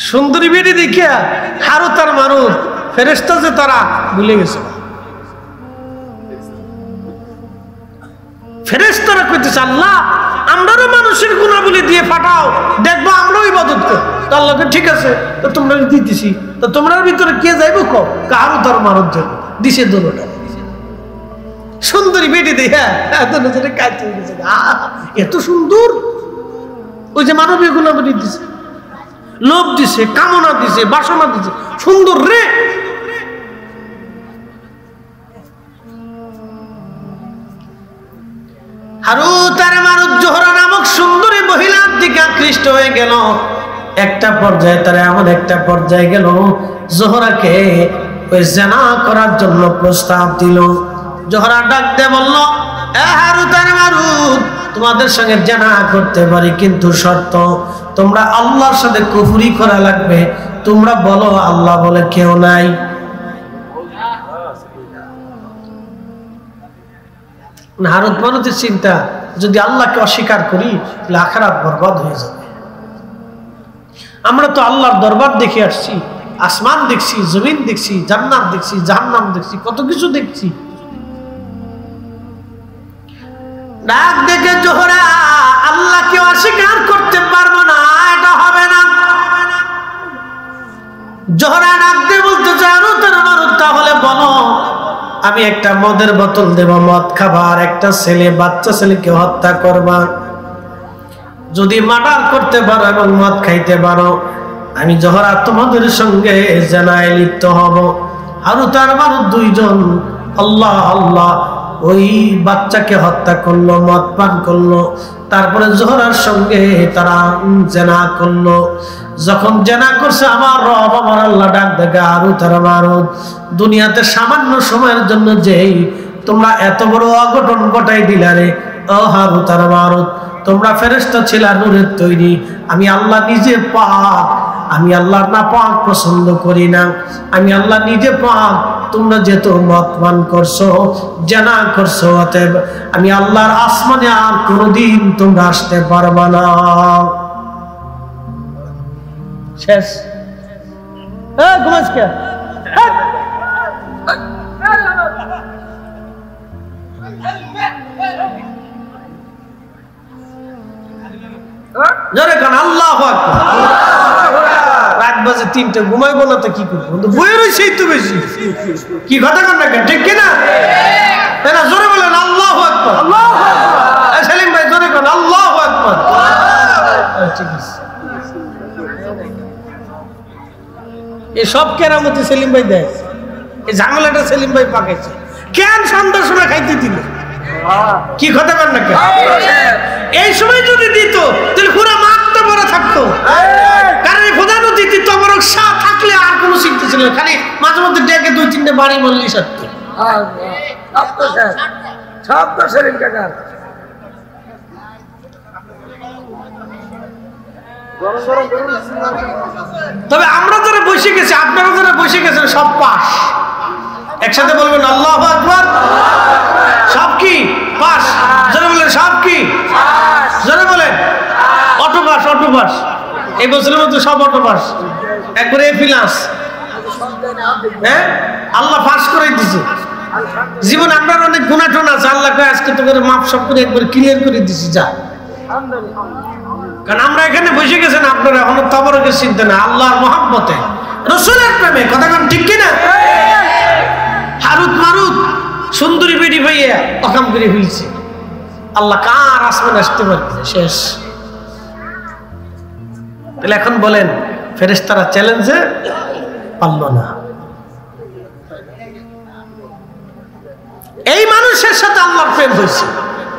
সুন্দরী বেটি দেখিয়া হারুত আর মারুত ফেরেশতা যে তারা ভুলে গেছে। ফেরেশতারা কইতেছে আল্লাহ আমরাও মানুষের গুণাবলী দিয়ে ফাটাও, দেখবো আমরাও ইবাদত করি। আল্লাহকে ঠিক আছে, তো তোমরা দিতেছি, তো তোমরার ভিতরে কে যাইবো কম হারুত আর মারুত দিছে দোনোটা। সুন্দরী বেটি দেখা এত সুন্দর, ওই যে মানবীয় গুণাবলী দিছে, লোভ দিছে, কামনা দিছে, বাসনা দিছে, সুন্দর রে। হারুত আর মারুত জোহরা নামক সুন্দরী মহিলার দিকে আকৃষ্ট হয়ে গেল। একটা পর্যায়ে তারা এমন একটা পর্যায়ে গেল, জোহরাকে ওই জিনা করার জন্য প্রস্তাব দিল। জোহরা ডাক দিয়ে বলল, এ হারুত আর মারুত, তোমাদের সঙ্গে জিনা করতে পারি, কিন্তু শর্ত তোমরা আল্লাহর সাথে কুফরি করা লাগবে। তোমরা বলো আল্লাহ বলে কেউ নাই। হারুত মারুতের চিন্তা, যদি আল্লাহকে অস্বীকার করি তাহলে আখিরাত বরবাদ হয়ে যাবে। আমরা তো আল্লাহর দরবার দেখে আসছি, আসমান দেখছি, জমিন দেখছি, জান্নাত দেখছি, জাহান্নাম দেখছি, কত কিছু দেখছি। ডাক দেখে জোহরা আল্লাহকে অস্বীকার করতে পারবো না, এটা হবে না। জোহরা ডাক দিয়ে বলতে চায়, মারুত তাহলে বলো, আমি একটা মদের বোতল দেব, মদ খাবার, একটা ছেলে, বাচ্চা ছেলেকে হত্যা করবা। যদি মার্ডার করতে পারো এবং মদ খাইতে পারো, আমি জোহরা তোমাদের সঙ্গে জিনায় লিপ্ত হব। হারুত আর মারুত দুইজন আল্লাহ আল্লাহ ওই বাচ্চাকে হত্যা করলো, মদ পান করলো, তারপরে জোহরার সঙ্গে তারা জিনা করলো। যখন জিনা করছে, আমার রব আমার আল্লাহ ডাক দেখে, হারুত আর মারুত, দুনিয়াতে সামান্য সময়ের জন্য যেই তোমরা এত বড় অঘটন ঘটাই দিলারে, ও হারুত আর মারুত, তোমরা ফেরেশতা ছিলা নূরের তৈরি, আমি আল্লাহ নিজে পাক, আমি আল্লাহ না পাক পছন্দ করি না, আমি আল্লাহ নিজে পাক। তোমরা যেহেতু মদ পান করছো, জিনা করছো, অতএব আমি আল্লাহর আসমানে আর কোনোদিন তোমরা আসতে পারবা না। শেষ। ঘুমাস কে? জোরে কান আল্লাহু আকবার। রাত বাজে 3টে, ঘুমাইবো না তো কি করবো? বইয়ের সেই তো বেশি কি কথা কন না, ঠিক কিনা? না জোরে বলেন আল্লাহু আকবার। সেলিম ভাই জোরে কান আল্লাহু আকবার। ঠিক আছে, এসব কেরামতি সেলিম ভাই দেয়, এই ঝামেলাটা সেলিম ভাই পাকাইছে। কেন সন্ধ্যার সময় খাইতে দিল? কি কথা কন না? এই সময় যদি দিত তাহলে পুরো মাঠটা ভরা থাকতো। কারণ এই প্রধান অতিথি তবরক শাহ থাকলে আর কোনো শিখতে ছিল, খালি মাঝে মধ্যে ডেকে 2-3টে বাড়ি মারলেই সারত। তবে আমরা যারা বসে গেছি, আপনারা যারা বসে গেছেন, সব পাস। একসাথে বলবেন আল্লাহু আকবার। সব কি পাস? জোরে বলেন সব কি? জোরে বলেন অটো পাস। অটো পাস এই বছরের মধ্যে সব অটো পাস, একবারে এফিলাস। হ্যাঁ, আল্লাহ পাস করে দিছে। জীবন আপনার অনেক গুনাহ টোনা আছে, আল্লাহ কয় আজকে তো করে মাপ সব করে একবার ক্লিয়ার করে দিছি যা। কারণ আমরা এখানে বসে গেছেন, আপনারা এখনো তবরকের চিন্তা না, আল্লাহর মহব্বতে, রাসূলের প্রেমে। কথা কোন ঠিক কিনা? হারুত মারুত সুন্দরী বেটি ভাইয়া অকাম করে ফেলছে। আল্লাহ কার আসমানে আসতে পারবে? শেষ। তাহলে এখন বলেন, ফেরেশতারা চ্যালেঞ্জে পারল না। এই মানুষের সাথে আল্লাহর প্রেম হয়েছে।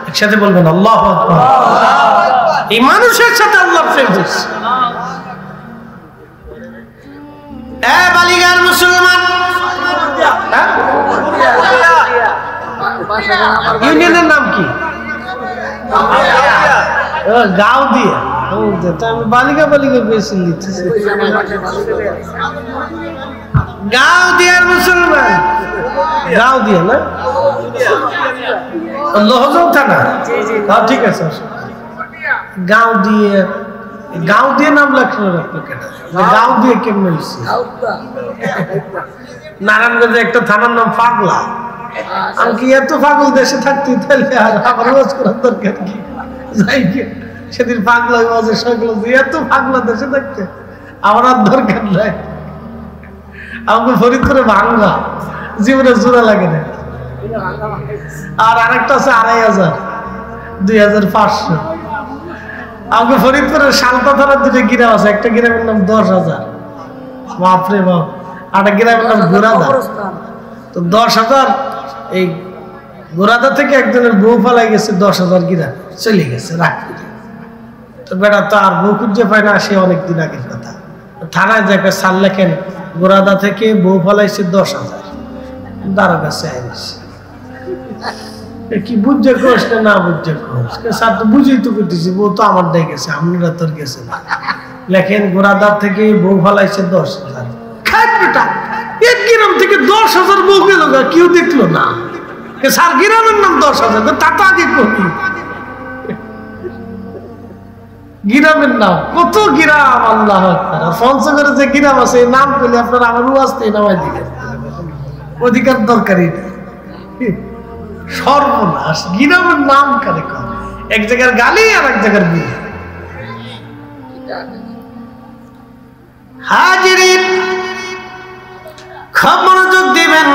একসাথে বলবেন আল্লাহু আকবার। এই মানুষের সাথে আল্লাহর প্রেম হয়েছে। এ বালিগার মুসলমান, ইউনিয়নের নাম কি? গাঁও দিয়ে। আমি বালিকা বালিকা বেশি লিখছি। গাঁও দিয়ার মুসলমান, গাঁও দিয়ে না? লহজং থানা, ঠিক আছে। গাঁও দিয়ে নাম লাগছিল গাঁও দিয়ে কেমন হয়েছে? নারায়ণগঞ্জে একটা থানার নাম পাগলা। আমি কি এত পাগল দেশে থাকতে তাহলে আর আমার ওয়াজ করার দরকার কি? যাই সেদিন পাগলা ওয়াজের সকল এত পাগলা দেশে থাকতে আমার আর দরকার নাই। আমাকে ফরিদপুরে ভাঙ্গা জীবনে জোড়া লাগে না। আর আরেকটা আছে 2500, 2500। আমাকে ফরিদপুরের শালতা থানার দুটো গ্রাম আছে, একটা গ্রামের নাম 10,000। বাপরে বাপ। আর একটা গ্রামের নাম গোরাদা। তো 10,000 এই গোরাদা থেকে একজনের বউ পালাই গেছে, 10,000 গ্রাম চলে গেছে রাখি। তো বেটা তো আর বউ খুঁজে পায় না, সে অনেকদিন আগের কথা। থানায় যাকে সাল লেখেন গোরাদা থেকে বউ পালাইছে 10,000, দাঁড়া কাছে আইছে। কি বুঝে কোস না বুঝে কোস স্যার তো বুঝেই তো করতেছি, বউ তো আমার দিয়ে গেছে, আপনারা তোর গেছে না। লেখেন গোরাদার থেকে বউ ফালাইছে 10,000। খাট বেটা, এক গ্রাম থেকে 10,000 বউ গেল, কেউ দেখলো না। স্যার গ্রামের নাম 10,000, তা তো আগে করি। গ্রামের নাম কত গ্রাম, আল্লাহ পঞ্চগড়ে যে গ্রাম আছে এই নাম পেলে আপনারা আমার আসতে নামাই দিকে অধিকার দরকারই নেই। সর্বনাশ, গ্রামের নাম কারে কর, এক জায়গার গালি আর এক জায়গার বিলি। হাজিরিন, খুব মনোযোগ দিবেন।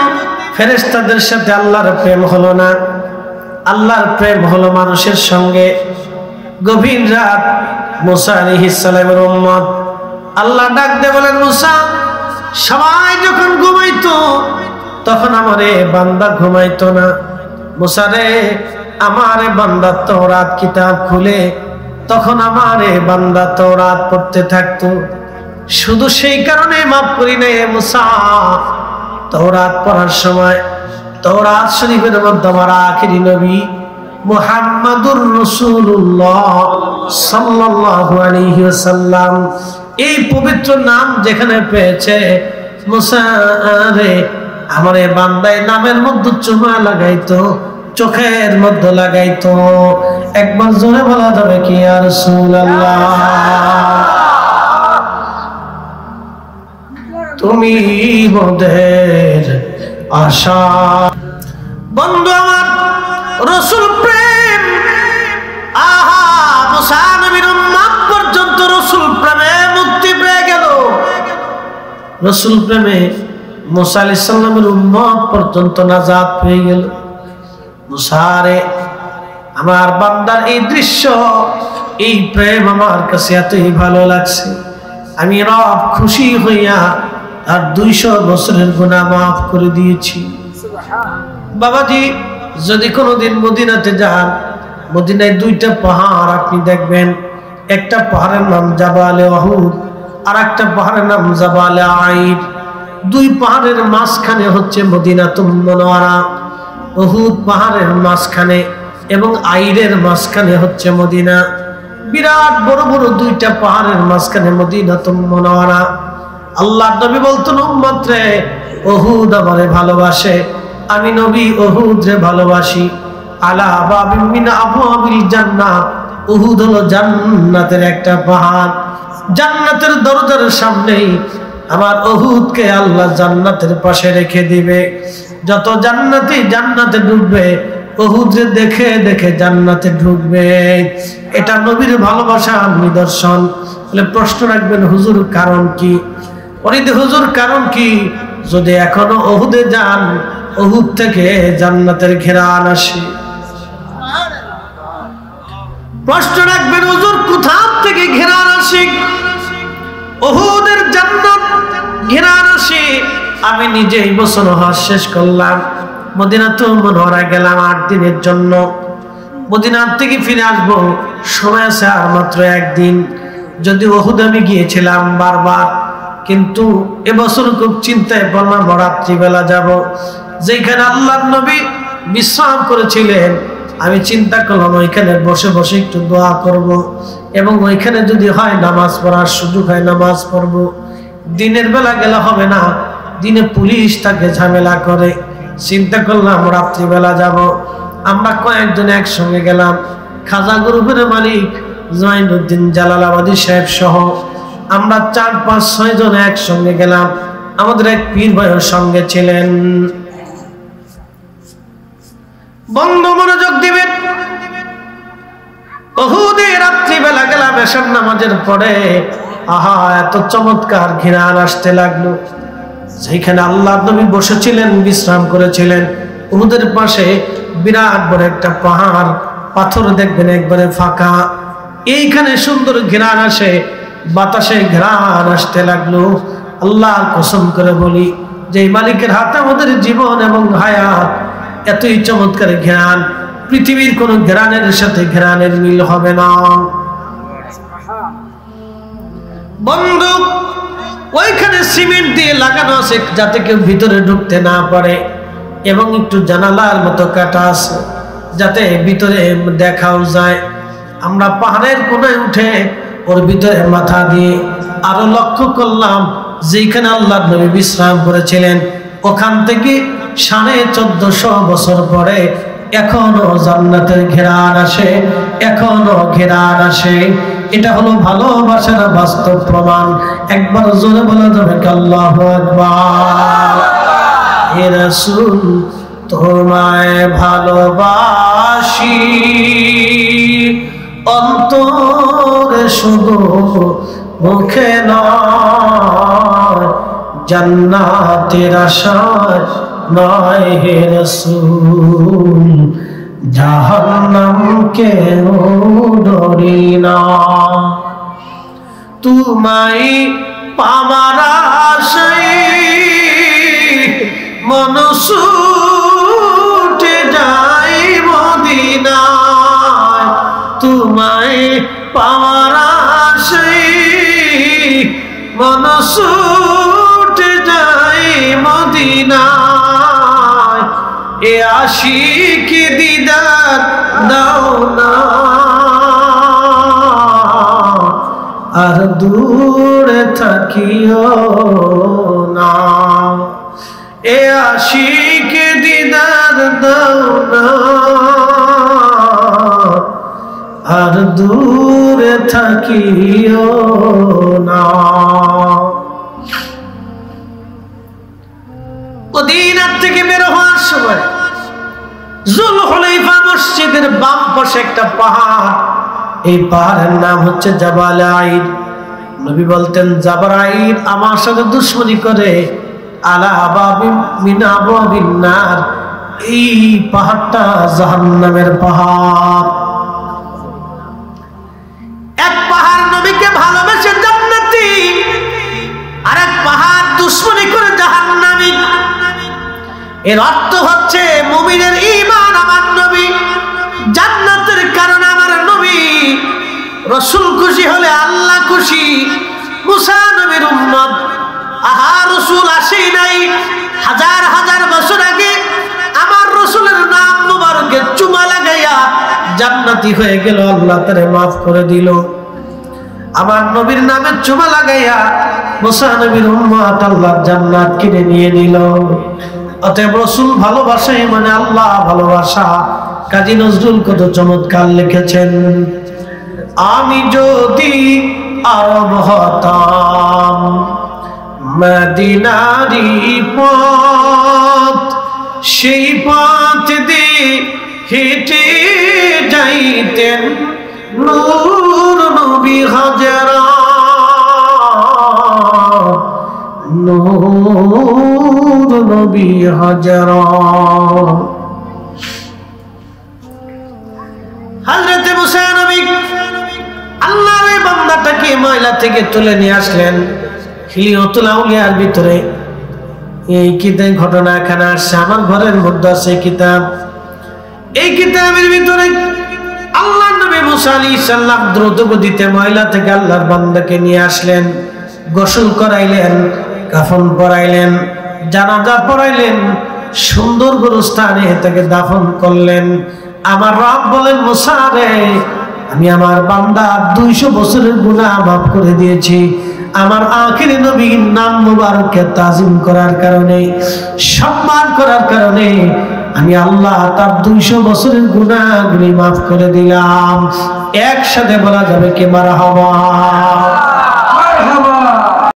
ফেরেশতাদের সাথে আল্লাহর প্রেম হলো না, আল্লাহর প্রেম হলো মানুষের সঙ্গে। গভীর রাত, মুসা আলাইহিস সালামের উম্মত আল্লাহ ডাক দিয়ে বলেন, মুসা, সবাই যখন ঘুমাইতো তখন আমারে বান্দা ঘুমাইতো না। মুসা রে, আমারে বান্দা তাওরাত কিতাব খুলে তখন আমারে বান্দা তাওরাত পড়তে থাকতো। শুধু সেই কারণে মাফ করি নাই মুসা, তাওরাত পড়ার সময় তাওরাত শরীফের মধ্যে আমার আখিরি নবী মুহাম্মাদুর রাসূলুল্লাহ সাল্লাল্লাহু আলাইহি ওয়াসাল্লাম এই পবিত্র নাম যেখানে পেয়েছে, মুসা রে আমার এই বান্দায় নামের মধ্যে চুমা লাগাইতো, চোখের মধ্যে লাগাইতো। একবার জোরে বলা যাবে কি ইয়া রাসূলুল্লাহ, তুমি মোদের আশা। বন্ধু আমার, রাসূল প্রেম, আহা মুসা নবীর উম্মত পর্যন্ত রাসূল প্রেমে মুক্তি পেয়ে গেল। রাসূল প্রেমে মুসা আলাইহিস সালামের উম্মত পর্যন্ত নাজাত পেয়ে গেল। মুসা রে, আমার বান্দার এই দৃশ্য, এই প্রেম আমার কাছে এতই ভালো লাগছে, আমি রব খুশি হইয়া আর 200 বছরের গুনাহ মাফ করে দিয়েছি। বাবাজি, যদি কোনোদিন মদিনাতে যান, মদিনায় 2টা পাহাড় আপনি দেখবেন। একটা পাহাড়ের নাম জাবালে উহুদ, আর একটা পাহাড়ের নাম জাবালে আইদ। 2 পাহাড়ের মাঝখানে হচ্ছে মদিনাতুল মুনাওয়ারা। উহুদ পাহাড়ের মাঝখানে এবং আইদের মাঝখানে হচ্ছে মদিনা। বিরাট বড় বড় 2টা পাহাড়ের মাঝখানে মদিনাতুল মুনাওয়ারা। আল্লাহর নবী বলতেন, উম্মত রে, উহুদ আমারে ভালোবাসে, আমি নবী উহুদ রে ভালোবাসি। আলা বাবিন মিন আবওয়াবিল জান্নাহ, উহুদ হলো জান্নাতের একটা পাহাড়। জান্নাতের দরজার সামনেই আমার উহুদকে আল্লাহ জান্নাতের পাশে রেখে দিবে। যত জান্নাতি জান্নাতে ঢুকবে, উহুদ রে দেখে দেখে জান্নাতে ঢুকবে। এটা নবীর ভালোবাসার নিদর্শন। বলে প্রশ্ন রাখবেন, হুজুর কারণ কি? ওরিদ হুজুর কারণ কি? যদি এখনো উহুদে যান, উহুদ থেকে জান্নাতের ঘেরান আসে। প্রশ্ন রাখবেন, হুজুর কোথা থেকে ঘেরান আসে? উহুদের জান্নাত ঘেরান আসে। আমি নিজেই বছর হজ শেষ করলাম, মদিনাতুল মুনাওয়ারা গেলাম 8 দিনের জন্য। মদিনার থেকে ফিরে আসবো, সময় আছে আর মাত্র 1 দিন। যদি উহুদ আমি গিয়েছিলাম বারবার, কিন্তু এবছর খুব চিন্তায় পড়লাম, রাত্রিবেলা যাব, যেখানে আল্লাহর নবী বিশ্রাম করেছিলেন। আমি চিন্তা করলাম ওইখানে বসে বসে একটু দোয়া করব, এবং ওইখানে যদি হয় নামাজ পড়ার সুযোগ হয় নামাজ পড়ব। দিনের বেলা গেলে হবে না, দিনে পুলিশ তাকে ঝামেলা করে, চিন্তা করলাম রাত্রিবেলা যাব। আমরা কয়েকজন একসঙ্গে গেলাম। খাজা গ্রুপের মালিক জয়নুদ্দিন জালালাবাদী সাহেব সহ আমরা 4, 5, 6 জন একসঙ্গে গেলাম। আমাদের এক পীর ভাইয়ের সঙ্গে ছিলেন। বন্ধু মনোযোগ দিবেন। উহুদে রাত্রিবেলা গেলাম এশার নামাজের পরে। আহা, এত চমৎকার ঘ্রাণ আসতে লাগলো। যেখানে আল্লাহর নবী বসেছিলেন, বিশ্রাম করেছিলেন, উহুদের পাশে বিরাট বড় একটা পাহাড়, পাথর দেখবেন একবারে ফাঁকা। এইখানে সুন্দর ঘ্রাণ আসে, বাতাসে ঘ্রাণ আসতে লাগলো। আল্লাহর কসম করে বলি, যে মালিকের হাতে আমাদের জীবন এবং হায়াত, এতই চমৎকার ঘ্রাণ, পৃথিবীর কোন ঘ্রাণের সাথে ঘ্রাণের মিল হবে না। বন্ধু, ওইখানে সিমেন্ট দিয়ে লাগানো আছে যাতে কেউ ভিতরে ঢুকতে না পারে, এবং একটু জানালার মতো কাটা আছে যাতে ভিতরে দেখাও যায়। আমরা পাহাড়ের কোণায় উঠে ওর ভিতরে মাথা দিয়ে আরো লক্ষ্য করলাম যেখানে আল্লাহর নবী বিশ্রাম করেছিলেন, ওখান থেকে 1450 বছর পরে এখনো জান্নাতের ঘেরান আসে, এখনো ঘেরান আসে। এটা হলো ভালোবাসার বাস্তব প্রমাণ। একবার জোরে বলা যাবে আল্লাহু আকবার। হে রাসূল, তোমায় ভালোবাসি, অন্তরে শুধু, মুখে নয়, জান্নাতের আশায় নয় হে রাসূল, জাহান্নামকে ডরি না। তোমায় পাওয়ার আশায় মন ছুটে যায় মদিনায়, তোমায় পাওয়ার আশায় মন ছুটে যায় মদিনায়। এ আশিক দিদার দাও না, আর দূরে থাকিও না। এ আশিক দিদার দাও না, আর দূরে থাকিও না। মদিনা থেকে বের হওয়ার সময় জুলহুলাইফা মসজিদের বাম পাশে একটা পাহাড়, এই পাহাড়ের নাম হচ্ছে জাবাল আইদ। নবী বলতেন, জাবরাইল আমার সাথে দুশমনি করে, আলা বাবি মিন আবওয়াবিন নার, এই পাহাড়টা জাহান্নামের পাহাড়। এক পাহাড় নবীকে ভালোবেসে জান্নাতি, আর এক পাহাড় দুশমনি করে জাহান্নামী। এর অর্থ হচ্ছে মুমিনের ঈমান আমার নবী, জান্নাতের কারণ আমার নবী। রাসূল খুশি হলে আল্লাহ খুশি। মুসা নবীর উম্মত, আহা রাসূল আসে নাই, হাজার হাজার বছর আগে আমার রাসূলের নাম মুবারকে চুমা লাগাইয়া জান্নাতি হয়ে গেল, আল্লাহ তারে মাফ করে দিল। আমার নবীর নামে চুমা লাগাইয়া মুসা নবীর উম্মত আল্লাহর জান্নাত কিনে নিয়ে নিল। অতএব রাসূল ভালোবাসা মানে আল্লাহ ভালোবাসা। কাজী নজরুল কত চমৎকার লিখেছেন, আমি যদি আরব হতাম, মদিনারি পথ, সেই পথ দিয়ে হেঁটে যাইতেন নূর নবী হাজরা, নূর নবী হাজরা। হযরত মুসা নবী আল্লাহর এই বান্দাটাকে ময়লা থেকে তুলে নিয়ে আসলেন হিলিয়াতুল আউলিয়ার ভিতরে। এই কিতাব ঘটনা এখানে আসছে, আমার ঘরের মধ্যে আছে কিতাব। এই কিতাবের ভিতরে আল্লাহর নবী মুসা আলাইহিস সালাম দ্রুত গতিতে ময়লা থেকে আল্লাহর বান্দাকে নিয়ে আসলেন, গোসল করাইলেন, কাফন পরাইলেন, জানাজা পড়াইলেন, সুন্দর গুরুস্থানে তাকে দাফন করলেন। আমার রব বলেন, মুসা রে, আমি আমার বান্দা 200 বছরের গুনাহ মাফ করে দিয়েছি। আমার আখিরি নবীর নাম মুবারককে তাজিম করার কারণে, সম্মান করার কারণে আমি আল্লাহ তার 200 বছরের গুনাহগুলি মাফ করে দিলাম। একসাথে বলা যাবে কে মারহাবা।